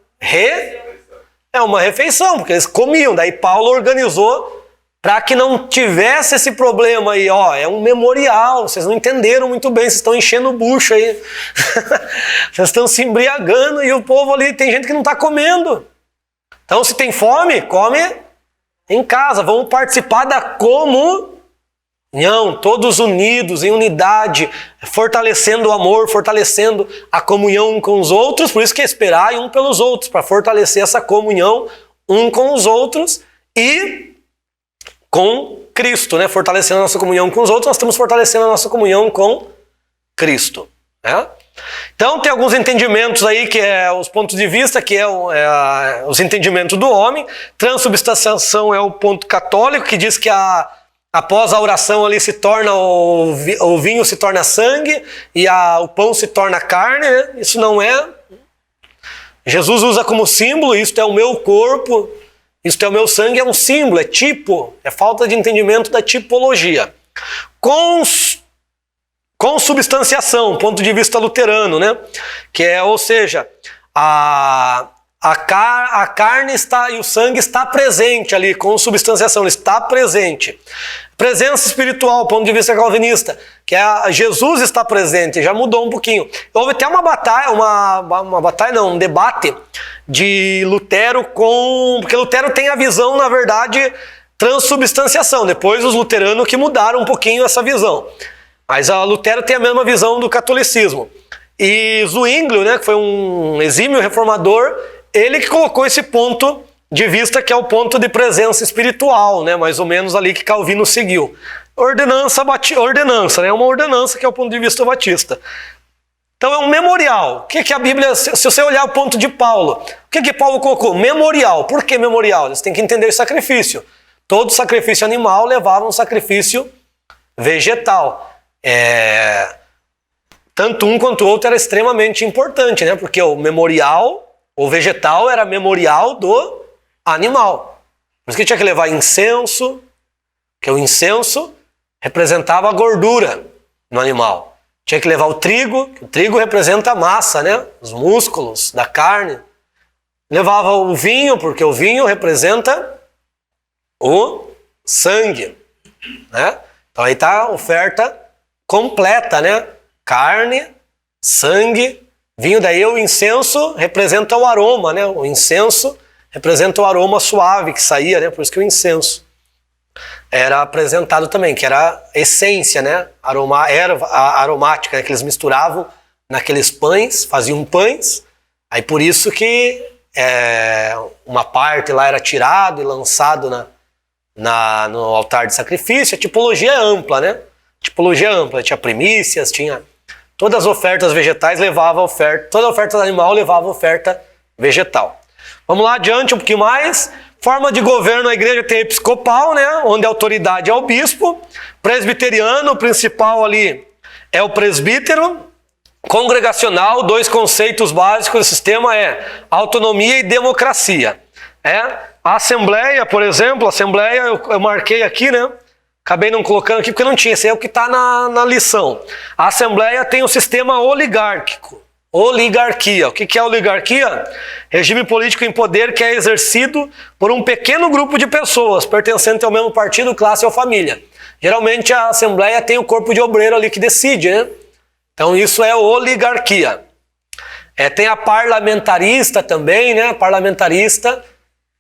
refeição, porque eles comiam. Daí Paulo organizou para que não tivesse esse problema aí. É um memorial, vocês não entenderam muito bem, vocês estão enchendo o bucho aí. Vocês estão se embriagando e o povo ali, tem gente que não está comendo. Então se tem fome, come em casa. Vamos participar da comunhão, todos unidos, em unidade, fortalecendo o amor, fortalecendo a comunhão um com os outros, por isso que é esperar um pelos outros, para fortalecer essa comunhão um com os outros e com Cristo, né? Fortalecendo a nossa comunhão com os outros, nós estamos fortalecendo a nossa comunhão com Cristo, né? Então tem alguns entendimentos aí, que é os pontos de vista, que é os entendimentos do homem. Transubstanciação é o ponto católico, que diz que após a oração ali se torna o vinho se torna sangue e o pão se torna carne, né? Isso não é. Jesus usa como símbolo, isto é o meu corpo, isto é o meu sangue, é um símbolo, é tipo, é falta de entendimento da tipologia. Consubstanciação, ponto de vista luterano, né? Que é, ou seja, a carne está e o sangue está presente ali, consubstanciação, ele está presente. Presença espiritual, ponto de vista calvinista, que é Jesus está presente, já mudou um pouquinho. Houve até um debate de Lutero porque Lutero tem a visão, na verdade, transubstanciação. Depois os luteranos que mudaram um pouquinho essa visão. Mas a Lutero tem a mesma visão do catolicismo. E Zwinglio, né, que foi um exímio reformador, ele que colocou esse ponto de vista, que é o ponto de presença espiritual, né, mais ou menos ali que Calvino seguiu. Ordenança, né, uma ordenança que é o ponto de vista batista. Então é um memorial. O que a Bíblia, se você olhar o ponto de Paulo, o que Paulo colocou? Memorial. Por que memorial? Eles têm que entender o sacrifício. Todo sacrifício animal levava um sacrifício vegetal. Tanto um quanto o outro era extremamente importante, né? Porque o vegetal era memorial do animal. Por isso que tinha que levar incenso, que o incenso representava a gordura no animal. Tinha que levar o trigo, que o trigo representa a massa, né? Os músculos da carne. Levava o vinho, porque o vinho representa o sangue, né? Então aí está a oferta completa, né? Carne, sangue, vinho. Daí o incenso representa o aroma, né? O incenso representa o aroma suave que saía, né? Por isso que o incenso era apresentado também, que era a essência, né? Erva aromática, né? Que eles misturavam naqueles pães, faziam pães. Aí por isso que uma parte lá era tirado e lançado no altar de sacrifício. A tipologia é ampla, né? Tipologia ampla, tinha primícias, tinha todas as ofertas vegetais levavam oferta, toda oferta animal levava oferta vegetal. Vamos lá adiante um pouquinho mais. Forma de governo, a igreja tem episcopal, né? Onde a autoridade é o bispo. Presbiteriano, o principal ali é o presbítero. Congregacional, dois conceitos básicos do sistema é autonomia e democracia. A assembleia, por exemplo, eu marquei aqui, né? Acabei não colocando aqui porque não tinha, esse é o que está na lição. A assembleia tem o sistema oligárquico. Oligarquia. O que é oligarquia? Regime político em poder que é exercido por um pequeno grupo de pessoas pertencentes ao mesmo partido, classe ou família. Geralmente a Assembleia tem o corpo de obreiro ali que decide, né? Então isso é oligarquia. Tem a parlamentarista também, né? Parlamentarista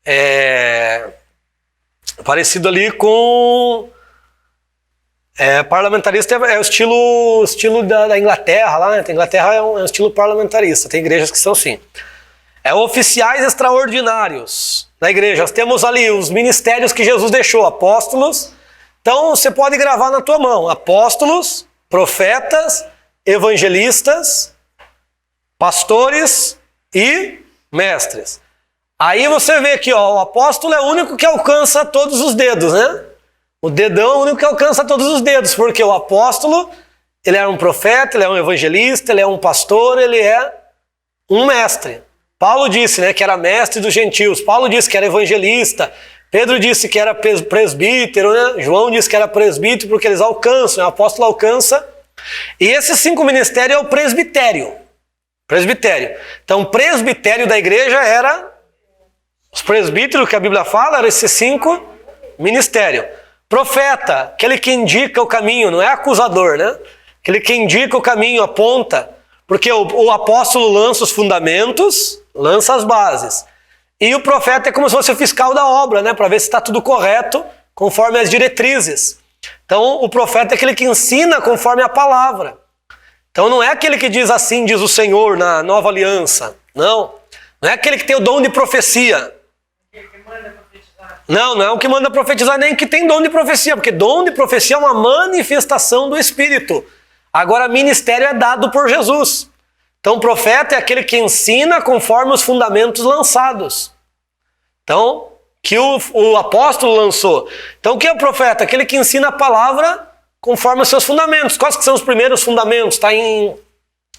é parecido ali com... parlamentarista é o estilo da Inglaterra lá, né? A Inglaterra é um estilo parlamentarista, tem igrejas que são assim. Oficiais extraordinários na igreja. Nós temos ali os ministérios que Jesus deixou, apóstolos. Então você pode gravar na tua mão, apóstolos, profetas, evangelistas, pastores e mestres. Aí você vê aqui, ó, o apóstolo é o único que alcança todos os dedos, né? O dedão é o único que alcança todos os dedos, porque o apóstolo, ele é um profeta, ele é um evangelista, ele é um pastor, ele é um mestre. Paulo disse, né, que era mestre dos gentios. Paulo disse que era evangelista. Pedro disse que era presbítero, né? João disse que era presbítero porque eles alcançam, o apóstolo alcança. E esses 5 ministérios é o presbitério. Presbitério. Então, o presbitério da igreja era os presbíteros que a Bíblia fala, eram esses 5 ministérios. Profeta, aquele que indica o caminho, não é acusador, né? Aquele que indica o caminho, aponta. Porque o apóstolo lança os fundamentos, lança as bases. E o profeta é como se fosse o fiscal da obra, né? Para ver se está tudo correto, conforme as diretrizes. Então, o profeta é aquele que ensina conforme a palavra. Então, não é aquele que diz assim, diz o Senhor na nova aliança. Não. Não é aquele que tem o dom de profecia. Não é o que manda profetizar, nem que tem dom de profecia, porque dom de profecia é uma manifestação do Espírito. Agora, ministério é dado por Jesus. Então, o profeta é aquele que ensina conforme os fundamentos lançados. Então, que o apóstolo lançou. Então, o que é o profeta? Aquele que ensina a palavra conforme os seus fundamentos. Quais que são os primeiros fundamentos? Está em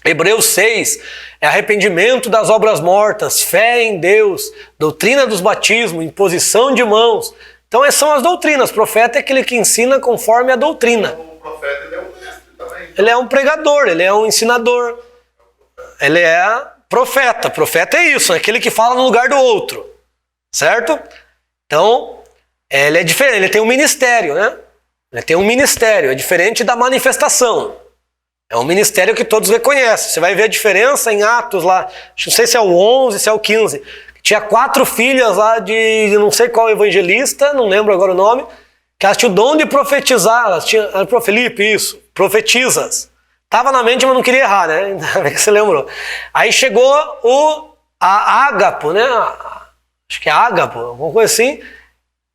Hebreus 6, é arrependimento das obras mortas, fé em Deus, doutrina dos batismos, imposição de mãos. Então essas são as doutrinas. O profeta é aquele que ensina conforme a doutrina. O profeta, ele é um mestre também. Ele é um pregador, ele é um ensinador. Ele é profeta. Profeta é isso, é aquele que fala no lugar do outro. Certo? Então, ele é diferente, ele tem um ministério, né? Ele tem um ministério, é diferente da manifestação. É um ministério que todos reconhecem. Você vai ver a diferença em Atos lá, não sei se é o 11, se é o 15. Tinha 4 filhas lá de não sei qual evangelista, não lembro agora o nome, que elas tinham o dom de profetizar. Elas tinham, era pro Felipe, isso, profetizas. Tava na mente, mas não queria errar, né? Ainda bem que você lembrou. Aí chegou a Ágapo, né? Acho que é Ágapo, alguma coisa assim.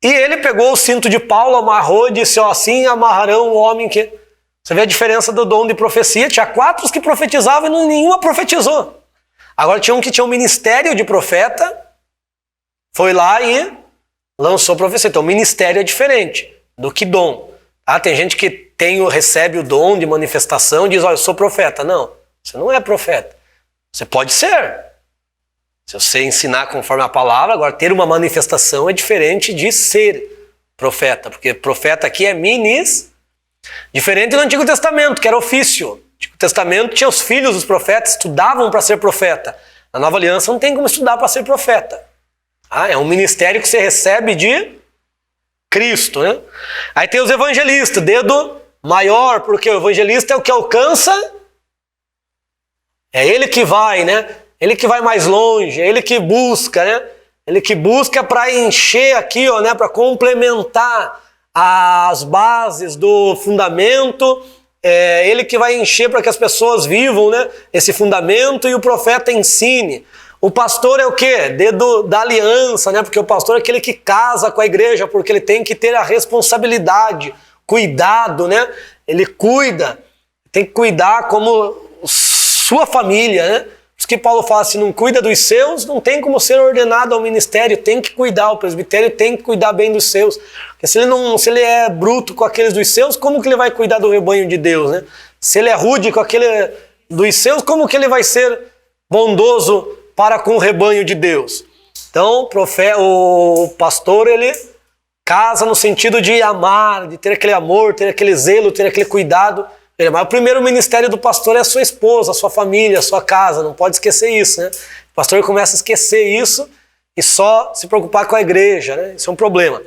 E ele pegou o cinto de Paulo, amarrou e disse, ó, assim amarrarão o homem que... Você vê a diferença do dom de profecia. Tinha 4 que profetizavam e nenhuma profetizou. Agora tinha um que tinha um ministério de profeta, foi lá e lançou profecia. Então o ministério é diferente do que dom. Tem gente que recebe o dom de manifestação e diz, olha, eu sou profeta. Não, você não é profeta. Você pode ser. Se você ensinar conforme a palavra, agora ter uma manifestação é diferente de ser profeta. Porque profeta aqui é diferente do Antigo Testamento, que era ofício. No Antigo Testamento tinha os filhos dos profetas, estudavam para ser profeta. Na Nova Aliança não tem como estudar para ser profeta. É um ministério que você recebe de Cristo, né? Aí tem os evangelistas, dedo maior, porque o evangelista é o que alcança, é ele que vai, né? Ele que vai mais longe, é ele que busca, né? Ele que busca para encher aqui, ó, né? Para complementar as bases do fundamento, ele que vai encher para que as pessoas vivam, né, esse fundamento, e o profeta ensine. O pastor é o quê? Dedo da aliança, né? Porque o pastor é aquele que casa com a igreja, porque ele tem que ter a responsabilidade, cuidado, né? Ele cuida, tem que cuidar como sua família, né? Por isso que Paulo fala, se não cuida dos seus, não tem como ser ordenado ao ministério, tem que cuidar, o presbitério tem que cuidar bem dos seus. Porque se ele é bruto com aqueles dos seus, como que ele vai cuidar do rebanho de Deus, né? Se ele é rude com aquele dos seus, como que ele vai ser bondoso para com o rebanho de Deus? Então, o pastor, ele casa no sentido de amar, de ter aquele amor, ter aquele zelo, ter aquele cuidado. Mas o primeiro ministério do pastor é a sua esposa, a sua família, a sua casa. Não pode esquecer isso, né? O pastor começa a esquecer isso e só se preocupar com a igreja, né? Isso é um problema.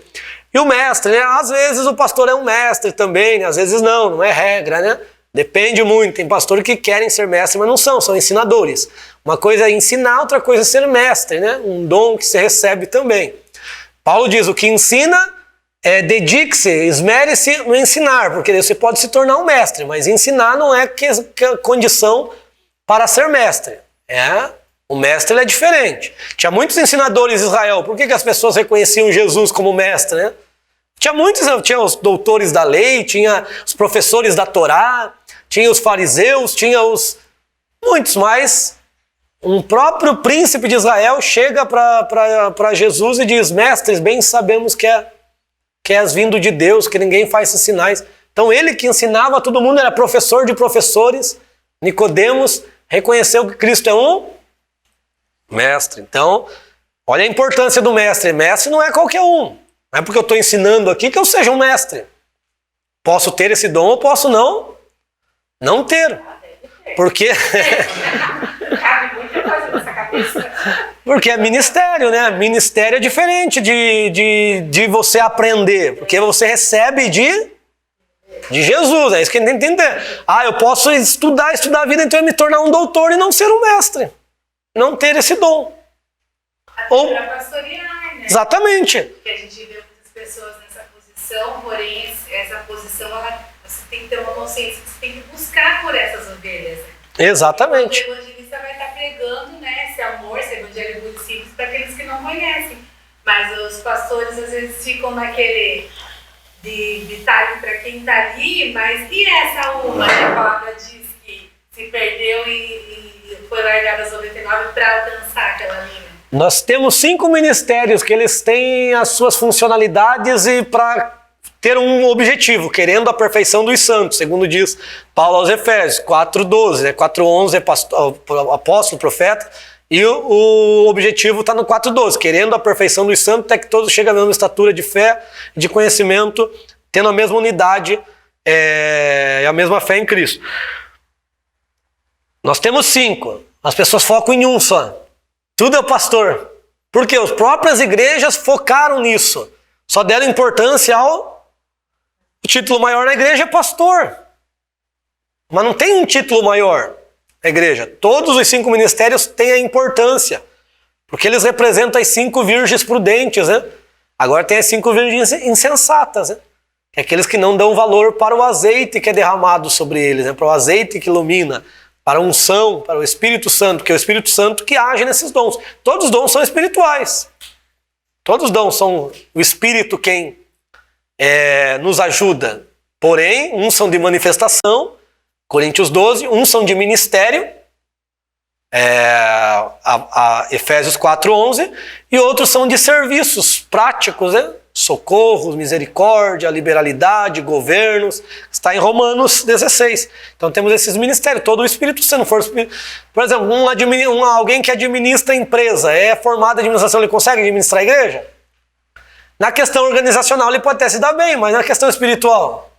E o mestre, né? Às vezes o pastor é um mestre também, né? Às vezes não é regra, né? Depende muito. Tem pastores que querem ser mestre, mas não são ensinadores. Uma coisa é ensinar, outra coisa é ser mestre, né? Um dom que se recebe também. Paulo diz, o que ensina, dedique-se, esmere-se no ensinar, porque você pode se tornar um mestre, mas ensinar não é condição para ser mestre. O mestre é diferente. Tinha muitos ensinadores em Israel. Por que as pessoas reconheciam Jesus como mestre, né? Tinha os doutores da lei, tinha os professores da Torá, tinha os fariseus, tinha muitos, mas um próprio príncipe de Israel chega para Jesus e diz, mestres, bem sabemos que és vindo de Deus, que ninguém faz esses sinais. Então ele que ensinava todo mundo, era professor de professores. Nicodemos reconheceu que Cristo é um mestre. Então, olha a importância do mestre. Mestre não é qualquer um. Não é porque eu estou ensinando aqui que eu seja um mestre. Posso ter esse dom ou posso não ter. Porque cabe muita coisa nessa cabeça. Porque é ministério, né? Ministério é diferente de você aprender. Porque você recebe de Jesus. É isso que a gente tem que entender. Eu posso estudar a vida inteira e me tornar um doutor e não ser um mestre. Não ter esse dom. Até para pastorear, né? Exatamente. Porque a gente vê muitas pessoas nessa posição, porém essa posição, você tem que ter uma consciência que você tem que buscar por essas ovelhas. Exatamente. O evangelista vai estar pregando, né, esse amor, esse evangelho muito simples para aqueles que não conhecem. Mas os pastores às vezes ficam naquele de estar ali para quem está ali, mas e essa uma que a palavra diz que se perdeu e foi largada às 99 para alcançar aquela linha? Nós temos 5 ministérios que eles têm as suas funcionalidades e para ter um objetivo, querendo a perfeição dos santos, segundo diz Paulo aos Efésios, 4:12, né? 4:11 é apóstolo, profeta, e o objetivo está no 4:12, querendo a perfeição dos santos, até que todos cheguem à mesma estatura de fé, de conhecimento, tendo a mesma unidade e a mesma fé em Cristo. Nós temos 5, as pessoas focam em um só. Tudo é o pastor. Porque as próprias igrejas focaram nisso. Só deram importância o título maior na igreja é pastor. Mas não tem um título maior na igreja. Todos os 5 ministérios têm a importância. Porque eles representam as 5 virgens prudentes, né? Agora tem as 5 virgens insensatas, né? É aqueles que não dão valor para o azeite que é derramado sobre eles, né? Para o azeite que ilumina. Para a unção, para o Espírito Santo, que é o Espírito Santo que age nesses dons. Todos os dons são espirituais. Todos os dons são o Espírito quem nos ajuda. Porém, uns são de manifestação, Coríntios 12, uns são de ministério, Efésios 4:11, e outros são de serviços práticos, né? Socorros, misericórdia, liberalidade, governos, está em Romanos 16. Então temos esses ministérios, todo o Espírito Santo. Por exemplo, alguém que administra a empresa, é formado em administração, ele consegue administrar a igreja? Na questão organizacional ele pode até se dar bem, mas na questão espiritual,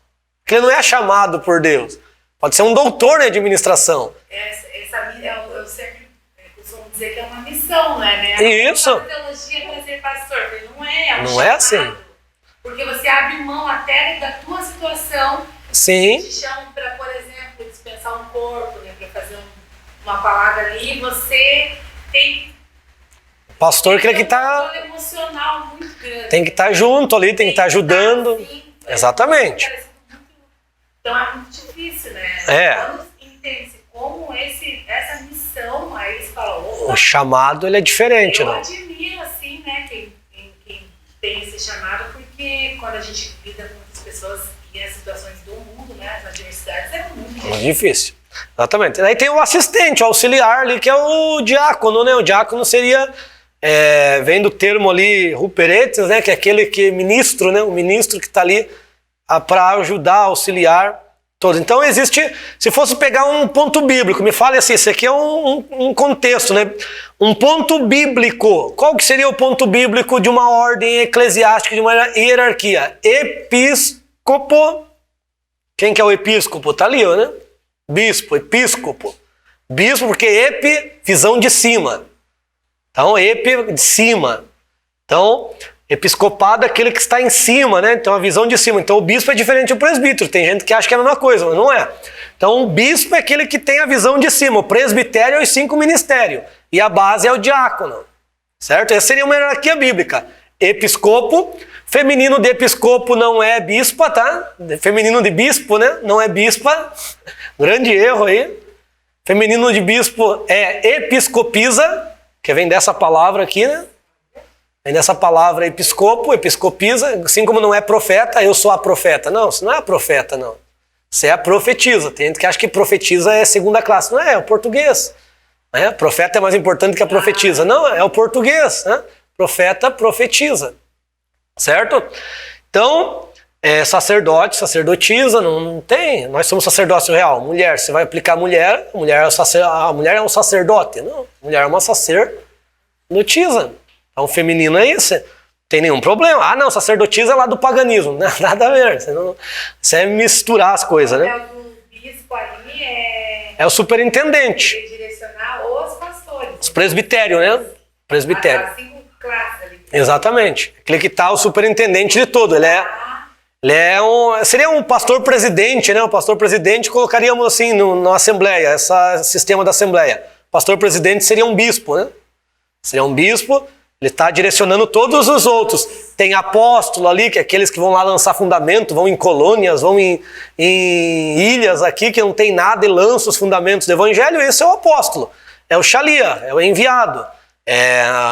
porque ele não é chamado por Deus. Pode ser um doutor em administração. Eu sempre costumo dizer que é uma missão, né? Isso. A teologia para ser pastor, não é não é assim. Porque você abre mão até da tua situação. Sim. Te chamam para, por exemplo, dispensar um corpo, né? Para fazer uma palavra ali, você tem... O pastor que está... um emocional muito grande. Tem que estar junto ali, tem que estar ajudando. Assim, exatamente. Então é muito difícil, né? Quando entende-se como essa missão, aí eles falam... O chamado ele é diferente, eu né? admiro, assim, né, quem tem esse chamado, porque quando a gente lida com as pessoas e as situações do mundo, né, as adversidades, é muito difícil. Exatamente. Aí tem o assistente, o auxiliar ali, que é o diácono, né? O diácono seria, vem do termo ali, ruperetes, né? Que é aquele que ministro, né? O ministro que está ali para ajudar, auxiliar todos. Então existe, se fosse pegar um ponto bíblico, me fale assim, isso aqui é um contexto, né? Um ponto bíblico. Qual que seria o ponto bíblico de uma ordem eclesiástica, de uma hierarquia? Episcopo Quem que é o episcopo? Tá ali, ó, né? Bispo, episcopo. Bispo porque epi, visão de cima. Então, epi, de cima. Então, episcopado é aquele que está em cima, né? Então, a visão de cima. Então, o bispo é diferente do presbítero. Tem gente que acha que é a mesma coisa, mas não é. Então, o bispo é aquele que tem a visão de cima. O presbitério é os 5 ministérios. E a base é o diácono. Certo? Essa seria uma hierarquia bíblica. Episcopo. Feminino de episcopo não é bispa, tá? Feminino de bispo, né? Não é bispa. Grande erro aí. Feminino de bispo é episcopisa, que vem dessa palavra aqui, né? Vem dessa palavra episcopo, episcopisa, assim como não é profeta, eu sou a profeta. Não, você não é a profeta, não. Você é a profetisa. Tem gente que acha que profetisa é segunda classe. Não é, é o português. Né? Profeta é mais importante que a profetisa. Não, é o português. Né? Profeta, profetiza. Certo? Então, sacerdote, sacerdotisa, não tem. Nós somos sacerdócio real. Mulher, você vai aplicar a mulher a mulher é um sacerdote. Não, a mulher é uma sacerdotisa. Então, feminino é isso. Não tem nenhum problema. Ah, não, sacerdotisa é lá do paganismo. Nada a ver. Você é misturar as coisas, né? O do bispo ali é o superintendente. direcionar os pastores. Os presbitérios, né? Presbitério. As 5 classes ali. Exatamente. Aquele que está o superintendente de todo. Seria um pastor presidente, né? O pastor presidente colocaríamos assim na Assembleia, esse sistema da Assembleia. O pastor presidente seria um bispo, né? Seria um bispo, ele está direcionando todos os outros. Tem apóstolo ali, que é aqueles que vão lá lançar fundamento, vão em colônias, vão em ilhas aqui que não tem nada e lançam os fundamentos do evangelho. Esse é o apóstolo. É o Shalia, é o enviado.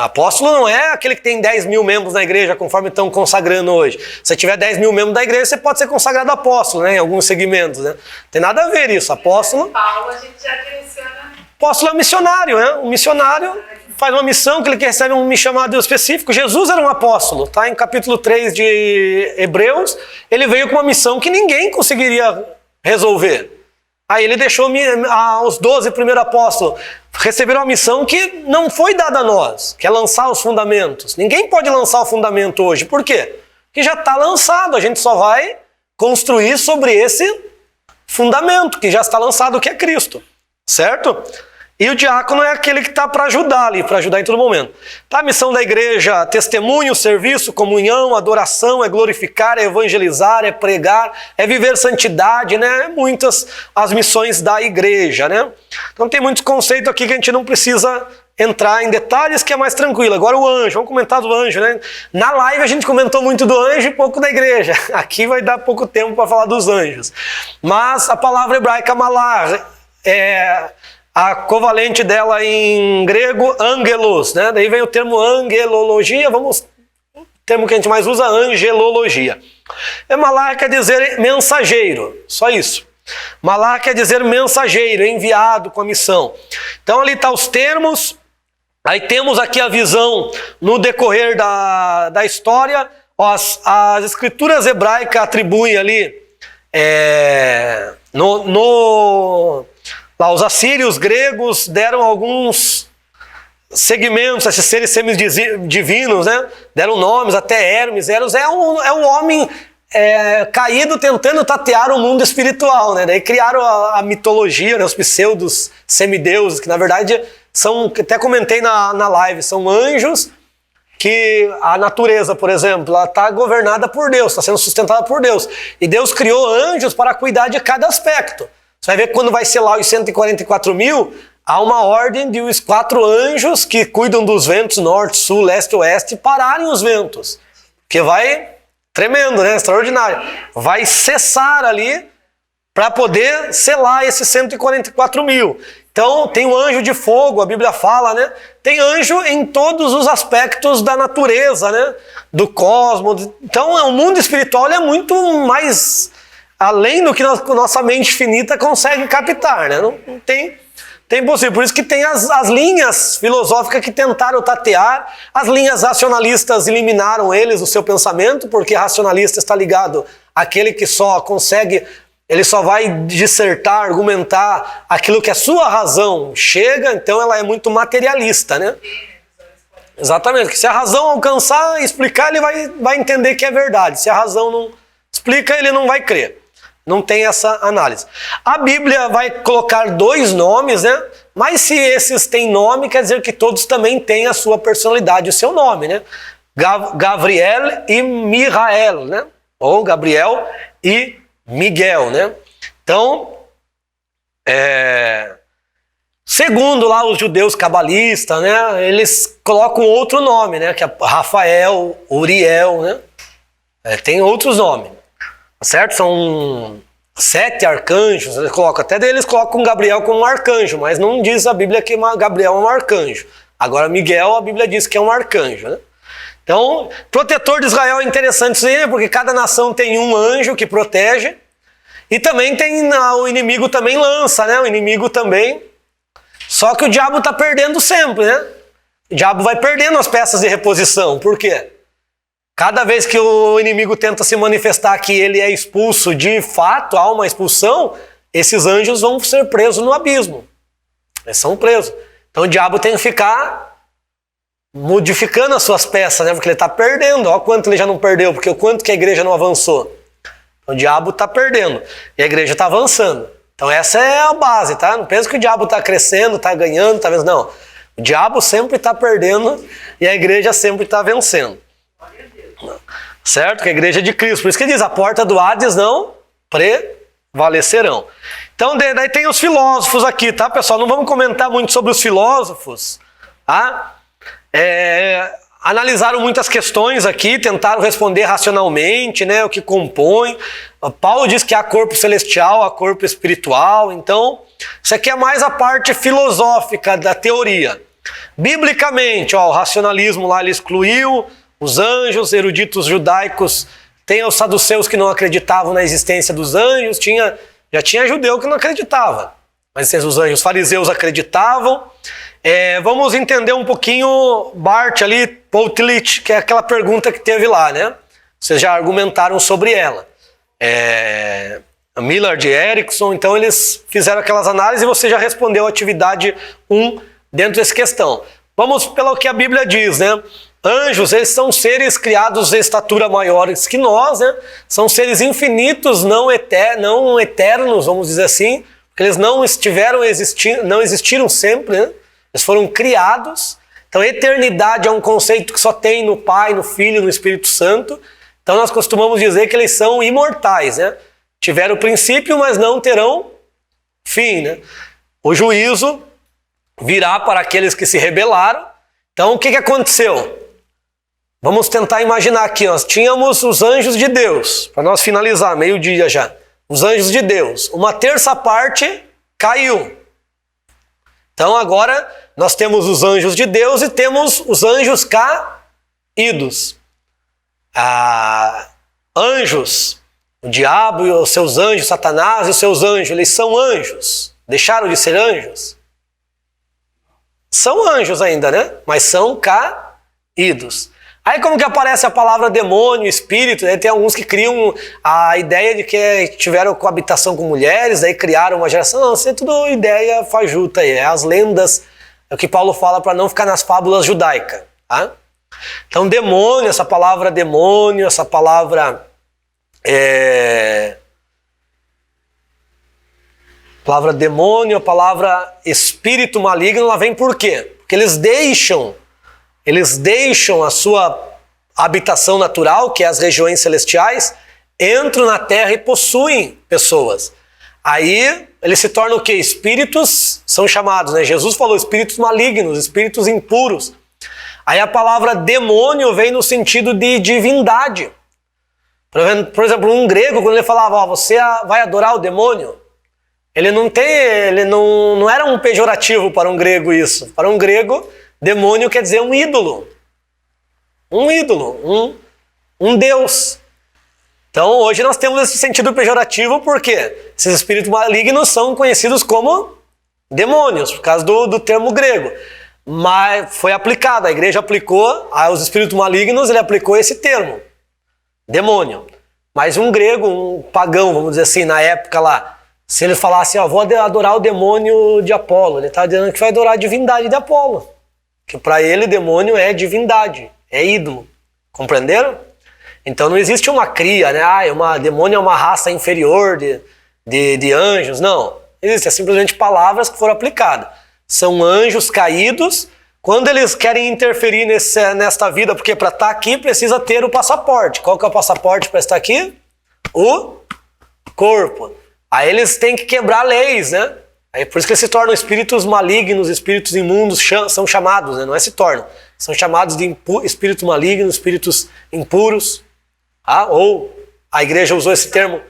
Apóstolo não é aquele que tem 10 mil membros na igreja, conforme estão consagrando hoje. Se tiver 10 mil membros da igreja, você pode ser consagrado apóstolo, né, em alguns segmentos. Né? Tem nada a ver isso. Apóstolo. Paulo, a gente já direciona. Apóstolo é um missionário, né? Um missionário faz uma missão que ele recebe um chamado específico. Jesus era um apóstolo, tá? Em capítulo 3 de Hebreus, ele veio com uma missão que ninguém conseguiria resolver. Aí ele deixou os 12 primeiros apóstolos receberam uma missão que não foi dada a nós, que é lançar os fundamentos. Ninguém pode lançar o fundamento hoje. Por quê? Porque já está lançado, a gente só vai construir sobre esse fundamento que já está lançado, que é Cristo. Certo? E o diácono é aquele que está para ajudar ali, para ajudar em todo momento. Tá, a missão da igreja: testemunho, serviço, comunhão, adoração, é glorificar, é evangelizar, é pregar, é viver santidade, né? Muitas as missões da igreja, né? Então tem muitos conceitos aqui que a gente não precisa entrar em detalhes, que é mais tranquilo. Agora o anjo, vamos comentar do anjo, né? Na live a gente comentou muito do anjo e pouco da igreja. Aqui vai dar pouco tempo para falar dos anjos. Mas a palavra hebraica malach a covalente dela em grego, angelos, né? Daí vem o termo angelologia, o termo que a gente mais usa, angelologia. Malach quer dizer mensageiro, só isso. Malach quer dizer mensageiro, enviado com a missão. Então ali está os termos, aí temos aqui a visão no decorrer da história. As escrituras hebraicas atribuem ali, lá, os assírios, gregos deram alguns segmentos a esses seres semidivinos, né? Deram nomes, até Hermes. Hermes é um homem caído tentando tatear o mundo espiritual, né? Daí criaram a mitologia, né? Os pseudos semideuses, que na verdade são, até comentei na live, são anjos que a natureza, por exemplo, ela está governada por Deus, está sendo sustentada por Deus. E Deus criou anjos para cuidar de cada aspecto. Você vai ver que quando vai ser lá os 144 mil, há uma ordem de os 4 anjos que cuidam dos ventos norte, sul, leste e oeste pararem os ventos. Que vai, tremendo, né? Extraordinário. Vai cessar ali para poder selar esses 144 mil. Então tem o anjo de fogo, a Bíblia fala, né? Tem anjo em todos os aspectos da natureza, né? Do cosmos. Então o mundo espiritual é muito mais além do que nossa mente finita consegue captar, né? Não tem possível. Por isso que tem as linhas filosóficas que tentaram tatear, as linhas racionalistas eliminaram eles do seu pensamento, porque racionalista está ligado àquele que só consegue, ele só vai dissertar, argumentar aquilo que a sua razão chega, então ela é muito materialista, né? Exatamente, que se a razão alcançar e explicar, ele vai entender que é verdade. Se a razão não explica, ele não vai crer. não tem essa análise. A Bíblia vai colocar 2 nomes, né? Mas se esses têm nome, quer dizer que todos também têm a sua personalidade, o seu nome, né? Gabriel e Mirael, né? Ou Gabriel e Miguel, né? Então, segundo lá os judeus cabalistas, né? Eles colocam outro nome, né? Que é Rafael, Uriel, né? Tem outros nomes, certo? São 7 arcanjos, eles colocam, até eles colocam Gabriel como um arcanjo, mas não diz a Bíblia que Gabriel é um arcanjo. Agora Miguel, a Bíblia diz que é um arcanjo, né? Então, protetor de Israel é interessante isso aí, né? Porque cada nação tem um anjo que protege, e também tem, o inimigo também lança, né? O inimigo também, só que o diabo está perdendo sempre, né? O diabo vai perdendo as peças de reposição, por quê? Cada vez que o inimigo tenta se manifestar que ele é expulso de fato, há uma expulsão, esses anjos vão ser presos no abismo. Eles são presos. Então o diabo tem que ficar modificando as suas peças, né? Porque ele está perdendo. Olha quanto ele já não perdeu, porque o quanto que a igreja não avançou. Então, o diabo está perdendo e a igreja está avançando. Então essa é a base, tá? Não pensa que o diabo está crescendo, está ganhando, está vencendo. Não. O diabo sempre está perdendo e a igreja sempre está vencendo. Certo? Que a igreja é de Cristo. Por isso que diz, a porta do Hades não prevalecerão. Então, daí tem os filósofos aqui, tá, pessoal? Não vamos comentar muito sobre os filósofos, tá? Analisaram muitas questões aqui, tentaram responder racionalmente, né, o que compõe. Paulo diz que há corpo celestial, há corpo espiritual. Então, isso aqui é mais a parte filosófica da teoria. Biblicamente, o racionalismo lá ele excluiu os anjos, eruditos judaicos, tem os saduceus que não acreditavam na existência dos anjos, já tinha judeu que não acreditava, mas os anjos, fariseus acreditavam. Vamos entender um pouquinho Bart ali, Paul Tillich, que é aquela pergunta que teve lá, né? Vocês já argumentaram sobre ela. Millard e Erickson, então eles fizeram aquelas análises e você já respondeu a atividade 1 dentro dessa questão. Vamos pelo que a Bíblia diz, né? Anjos, eles são seres criados de estatura maiores que nós, né? São seres infinitos, não eternos, vamos dizer assim, porque eles não existiram sempre, né? Eles foram criados. Então, eternidade é um conceito que só tem no Pai, no Filho, no Espírito Santo. Então, nós costumamos dizer que eles são imortais, né? Tiveram princípio, mas não terão fim, né? O juízo virá para aqueles que se rebelaram. Então, o que aconteceu? Vamos tentar imaginar aqui, nós tínhamos os anjos de Deus, para nós finalizar, meio-dia já. Os anjos de Deus, uma terça parte caiu. Então agora nós temos os anjos de Deus e temos os anjos caídos. Anjos, o diabo e os seus anjos, Satanás e os seus anjos, eles são anjos. Deixaram de ser anjos? São anjos ainda, né? Mas são caídos. Aí como que aparece a palavra demônio, espírito, né? Tem alguns que criam a ideia de que tiveram coabitação com mulheres, daí criaram uma geração. Não, isso é tudo ideia fajuta aí, as lendas, é o que Paulo fala para não ficar nas fábulas judaicas, tá? Então demônio, essa palavra demônio, essa palavra demônio, a palavra espírito maligno, ela vem por quê? Porque eles deixam a sua habitação natural, que é as regiões celestiais, entram na terra e possuem pessoas. Aí eles se tornam o quê? Espíritos são chamados, né? Jesus falou espíritos malignos, espíritos impuros. Aí a palavra demônio vem no sentido de divindade. Por exemplo, um grego, quando ele falava, você vai adorar o demônio, ele não era um pejorativo para um grego isso. Para um grego, demônio quer dizer um ídolo. Um ídolo, um deus. Então hoje nós temos esse sentido pejorativo porque esses espíritos malignos são conhecidos como demônios, por causa do termo grego. Mas foi aplicado, a igreja aplicou, aos espíritos malignos ele aplicou esse termo, demônio. Mas um grego, um pagão, vamos dizer assim, na época lá, se ele falasse, vou adorar o demônio de Apolo, ele está dizendo que vai adorar a divindade de Apolo. Que para ele demônio é divindade, é ídolo. Compreenderam? Então não existe uma cria, né? Demônio é uma raça inferior de anjos. Não. Existe, é simplesmente palavras que foram aplicadas. São anjos caídos. Quando eles querem interferir nesta vida, porque para estar aqui precisa ter o passaporte. Qual que é o passaporte para estar aqui? O corpo. Aí eles têm que quebrar leis, né? Aí por isso que eles se tornam espíritos malignos, espíritos imundos, são chamados, né? Não é se tornam. São chamados de espíritos malignos, espíritos impuros. Ou a igreja usou esse termo.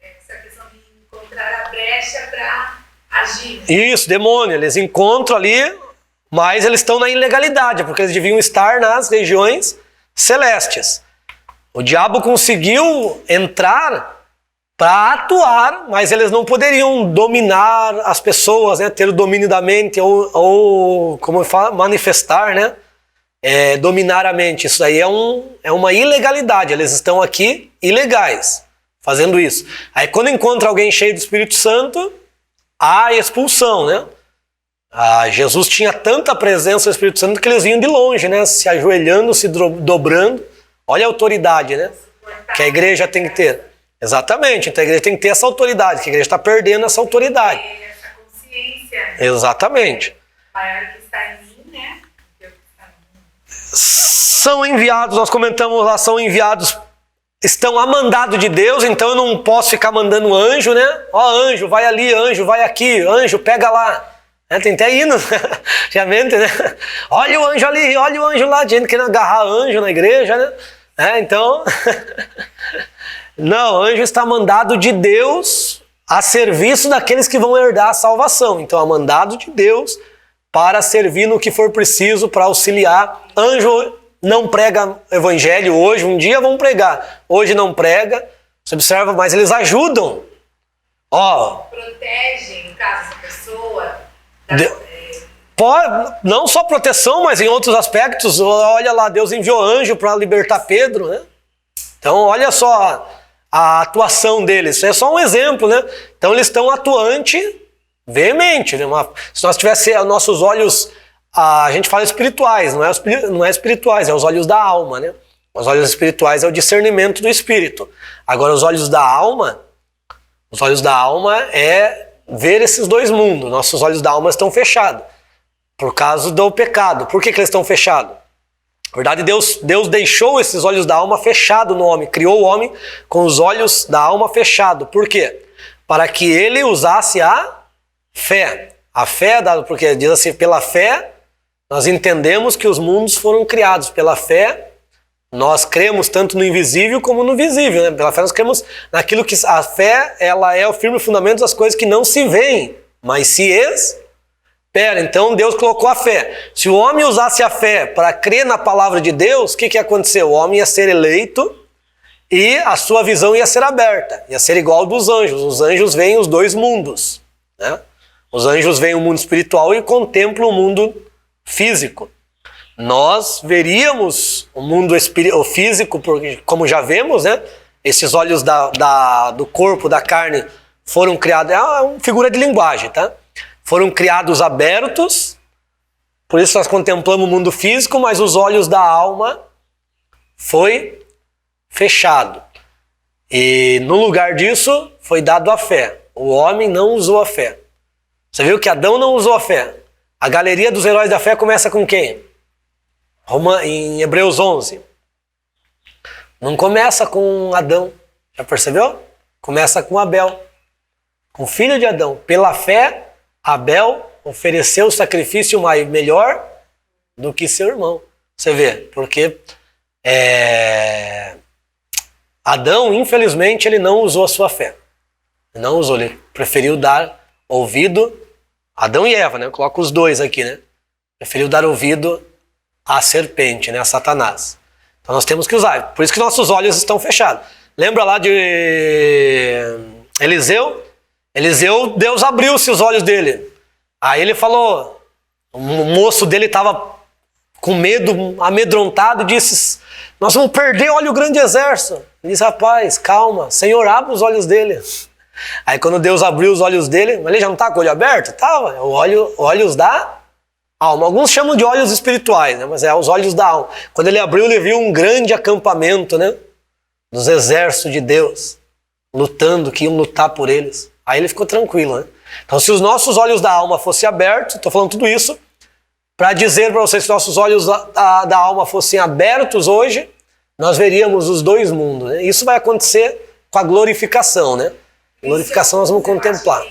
Essa questão de encontrar a brecha para agir. Isso, demônio. Eles encontram ali, mas eles estão na ilegalidade, porque eles deviam estar nas regiões celestes. O diabo conseguiu entrar para atuar, mas eles não poderiam dominar as pessoas, né? Ter o domínio da mente ou como fala, manifestar, né? Dominar a mente. Isso aí é uma ilegalidade. Eles estão aqui ilegais, fazendo isso. Aí quando encontra alguém cheio do Espírito Santo, há expulsão, né? Jesus tinha tanta presença do Espírito Santo que eles vinham de longe, né? Se ajoelhando, se dobrando. Olha a autoridade, né? Que a igreja tem que ter. Exatamente. Então a igreja tem que ter essa autoridade, que a igreja está perdendo essa autoridade. Essa consciência. Exatamente. Maior que está em mim, né? São enviados, nós comentamos lá, são enviados, estão a mandado de Deus, então eu não posso ficar mandando anjo, né? Anjo, vai ali, anjo, vai aqui, anjo, pega lá. Tem até hino, já mente, né? Olha o anjo ali, olha o anjo lá, gente querendo agarrar anjo na igreja, né? Então, não, anjo está mandado de Deus a serviço daqueles que vão herdar a salvação. Então, é mandado de Deus para servir no que for preciso, para auxiliar. Anjo não prega evangelho hoje, um dia vão pregar, hoje não prega, você observa, mas eles ajudam. Protegem, no caso, essa pessoa. Não só proteção, mas em outros aspectos. Olha lá, Deus enviou anjo para libertar Pedro, né? Então olha só a atuação deles. Isso é só um exemplo, né? Então eles estão atuantes veemente, né? Se nós tivéssemos nossos olhos, a gente fala espirituais, não é espirituais, é os olhos da alma, né? Os olhos espirituais é o discernimento do espírito. Agora os olhos da alma é ver esses dois mundos. Nossos olhos da alma estão fechados por causa do pecado. Por que eles estão fechados? Na verdade, Deus deixou esses olhos da alma fechados no homem, criou o homem com os olhos da alma fechados. Por quê? Para que ele usasse a fé. A fé é dada, porque diz assim, pela fé nós entendemos que os mundos foram criados. Pela fé nós cremos tanto no invisível como no visível, né? Pela fé nós cremos naquilo que a fé, ela é o firme fundamento das coisas que não se veem, mas se esperam. Então Deus colocou a fé. Se o homem usasse a fé para crer na palavra de Deus, o que aconteceu? O homem ia ser eleito e a sua visão ia ser aberta, ia ser igual ao dos anjos. Os anjos veem os dois mundos, né? Os anjos veem o mundo espiritual e contemplam o mundo físico. Nós veríamos o mundo físico, porque, como já vemos, né? Esses olhos do corpo, da carne, foram criados, é uma figura de linguagem, tá? Foram criados abertos, por isso nós contemplamos o mundo físico, mas os olhos da alma foi fechado. E no lugar disso foi dado a fé. O homem não usou a fé. Você viu que Adão não usou a fé. A galeria dos heróis da fé começa com quem? Em Hebreus 11. Não começa com Adão. Já percebeu? Começa com Abel. Com o filho de Adão. Pela fé, Abel ofereceu o sacrifício melhor do que seu irmão. Você vê, porque Adão, infelizmente, ele não usou a sua fé. Ele não usou, ele preferiu dar ouvido. Adão e Eva, né? Eu coloco os dois aqui, né? Preferiu dar ouvido à serpente, né? A Satanás. Então nós temos que usar. Por isso que nossos olhos estão fechados. Lembra lá de Eliseu? Eliseu, Deus abriu-se os olhos dele. Aí ele falou, o moço dele estava com medo, amedrontado, e disse, nós vamos perder, olha o grande exército. Ele disse, rapaz, calma, Senhor, abre os olhos dele. Aí quando Deus abriu os olhos dele, mas ele já não está com o olho aberto? Estava, olhos da alma. Alguns chamam de olhos espirituais, né? Mas é os olhos da alma. Quando ele abriu, ele viu um grande acampamento, né? dos exércitos de Deus, lutando, que iam lutar por eles. Aí ele ficou tranquilo, né? Então, se os nossos olhos da alma fossem abertos, estou falando tudo isso para dizer para vocês que nossos olhos da alma fossem abertos hoje, nós veríamos os dois mundos, né? Isso vai acontecer com a glorificação, né? Glorificação nós vamos contemplar.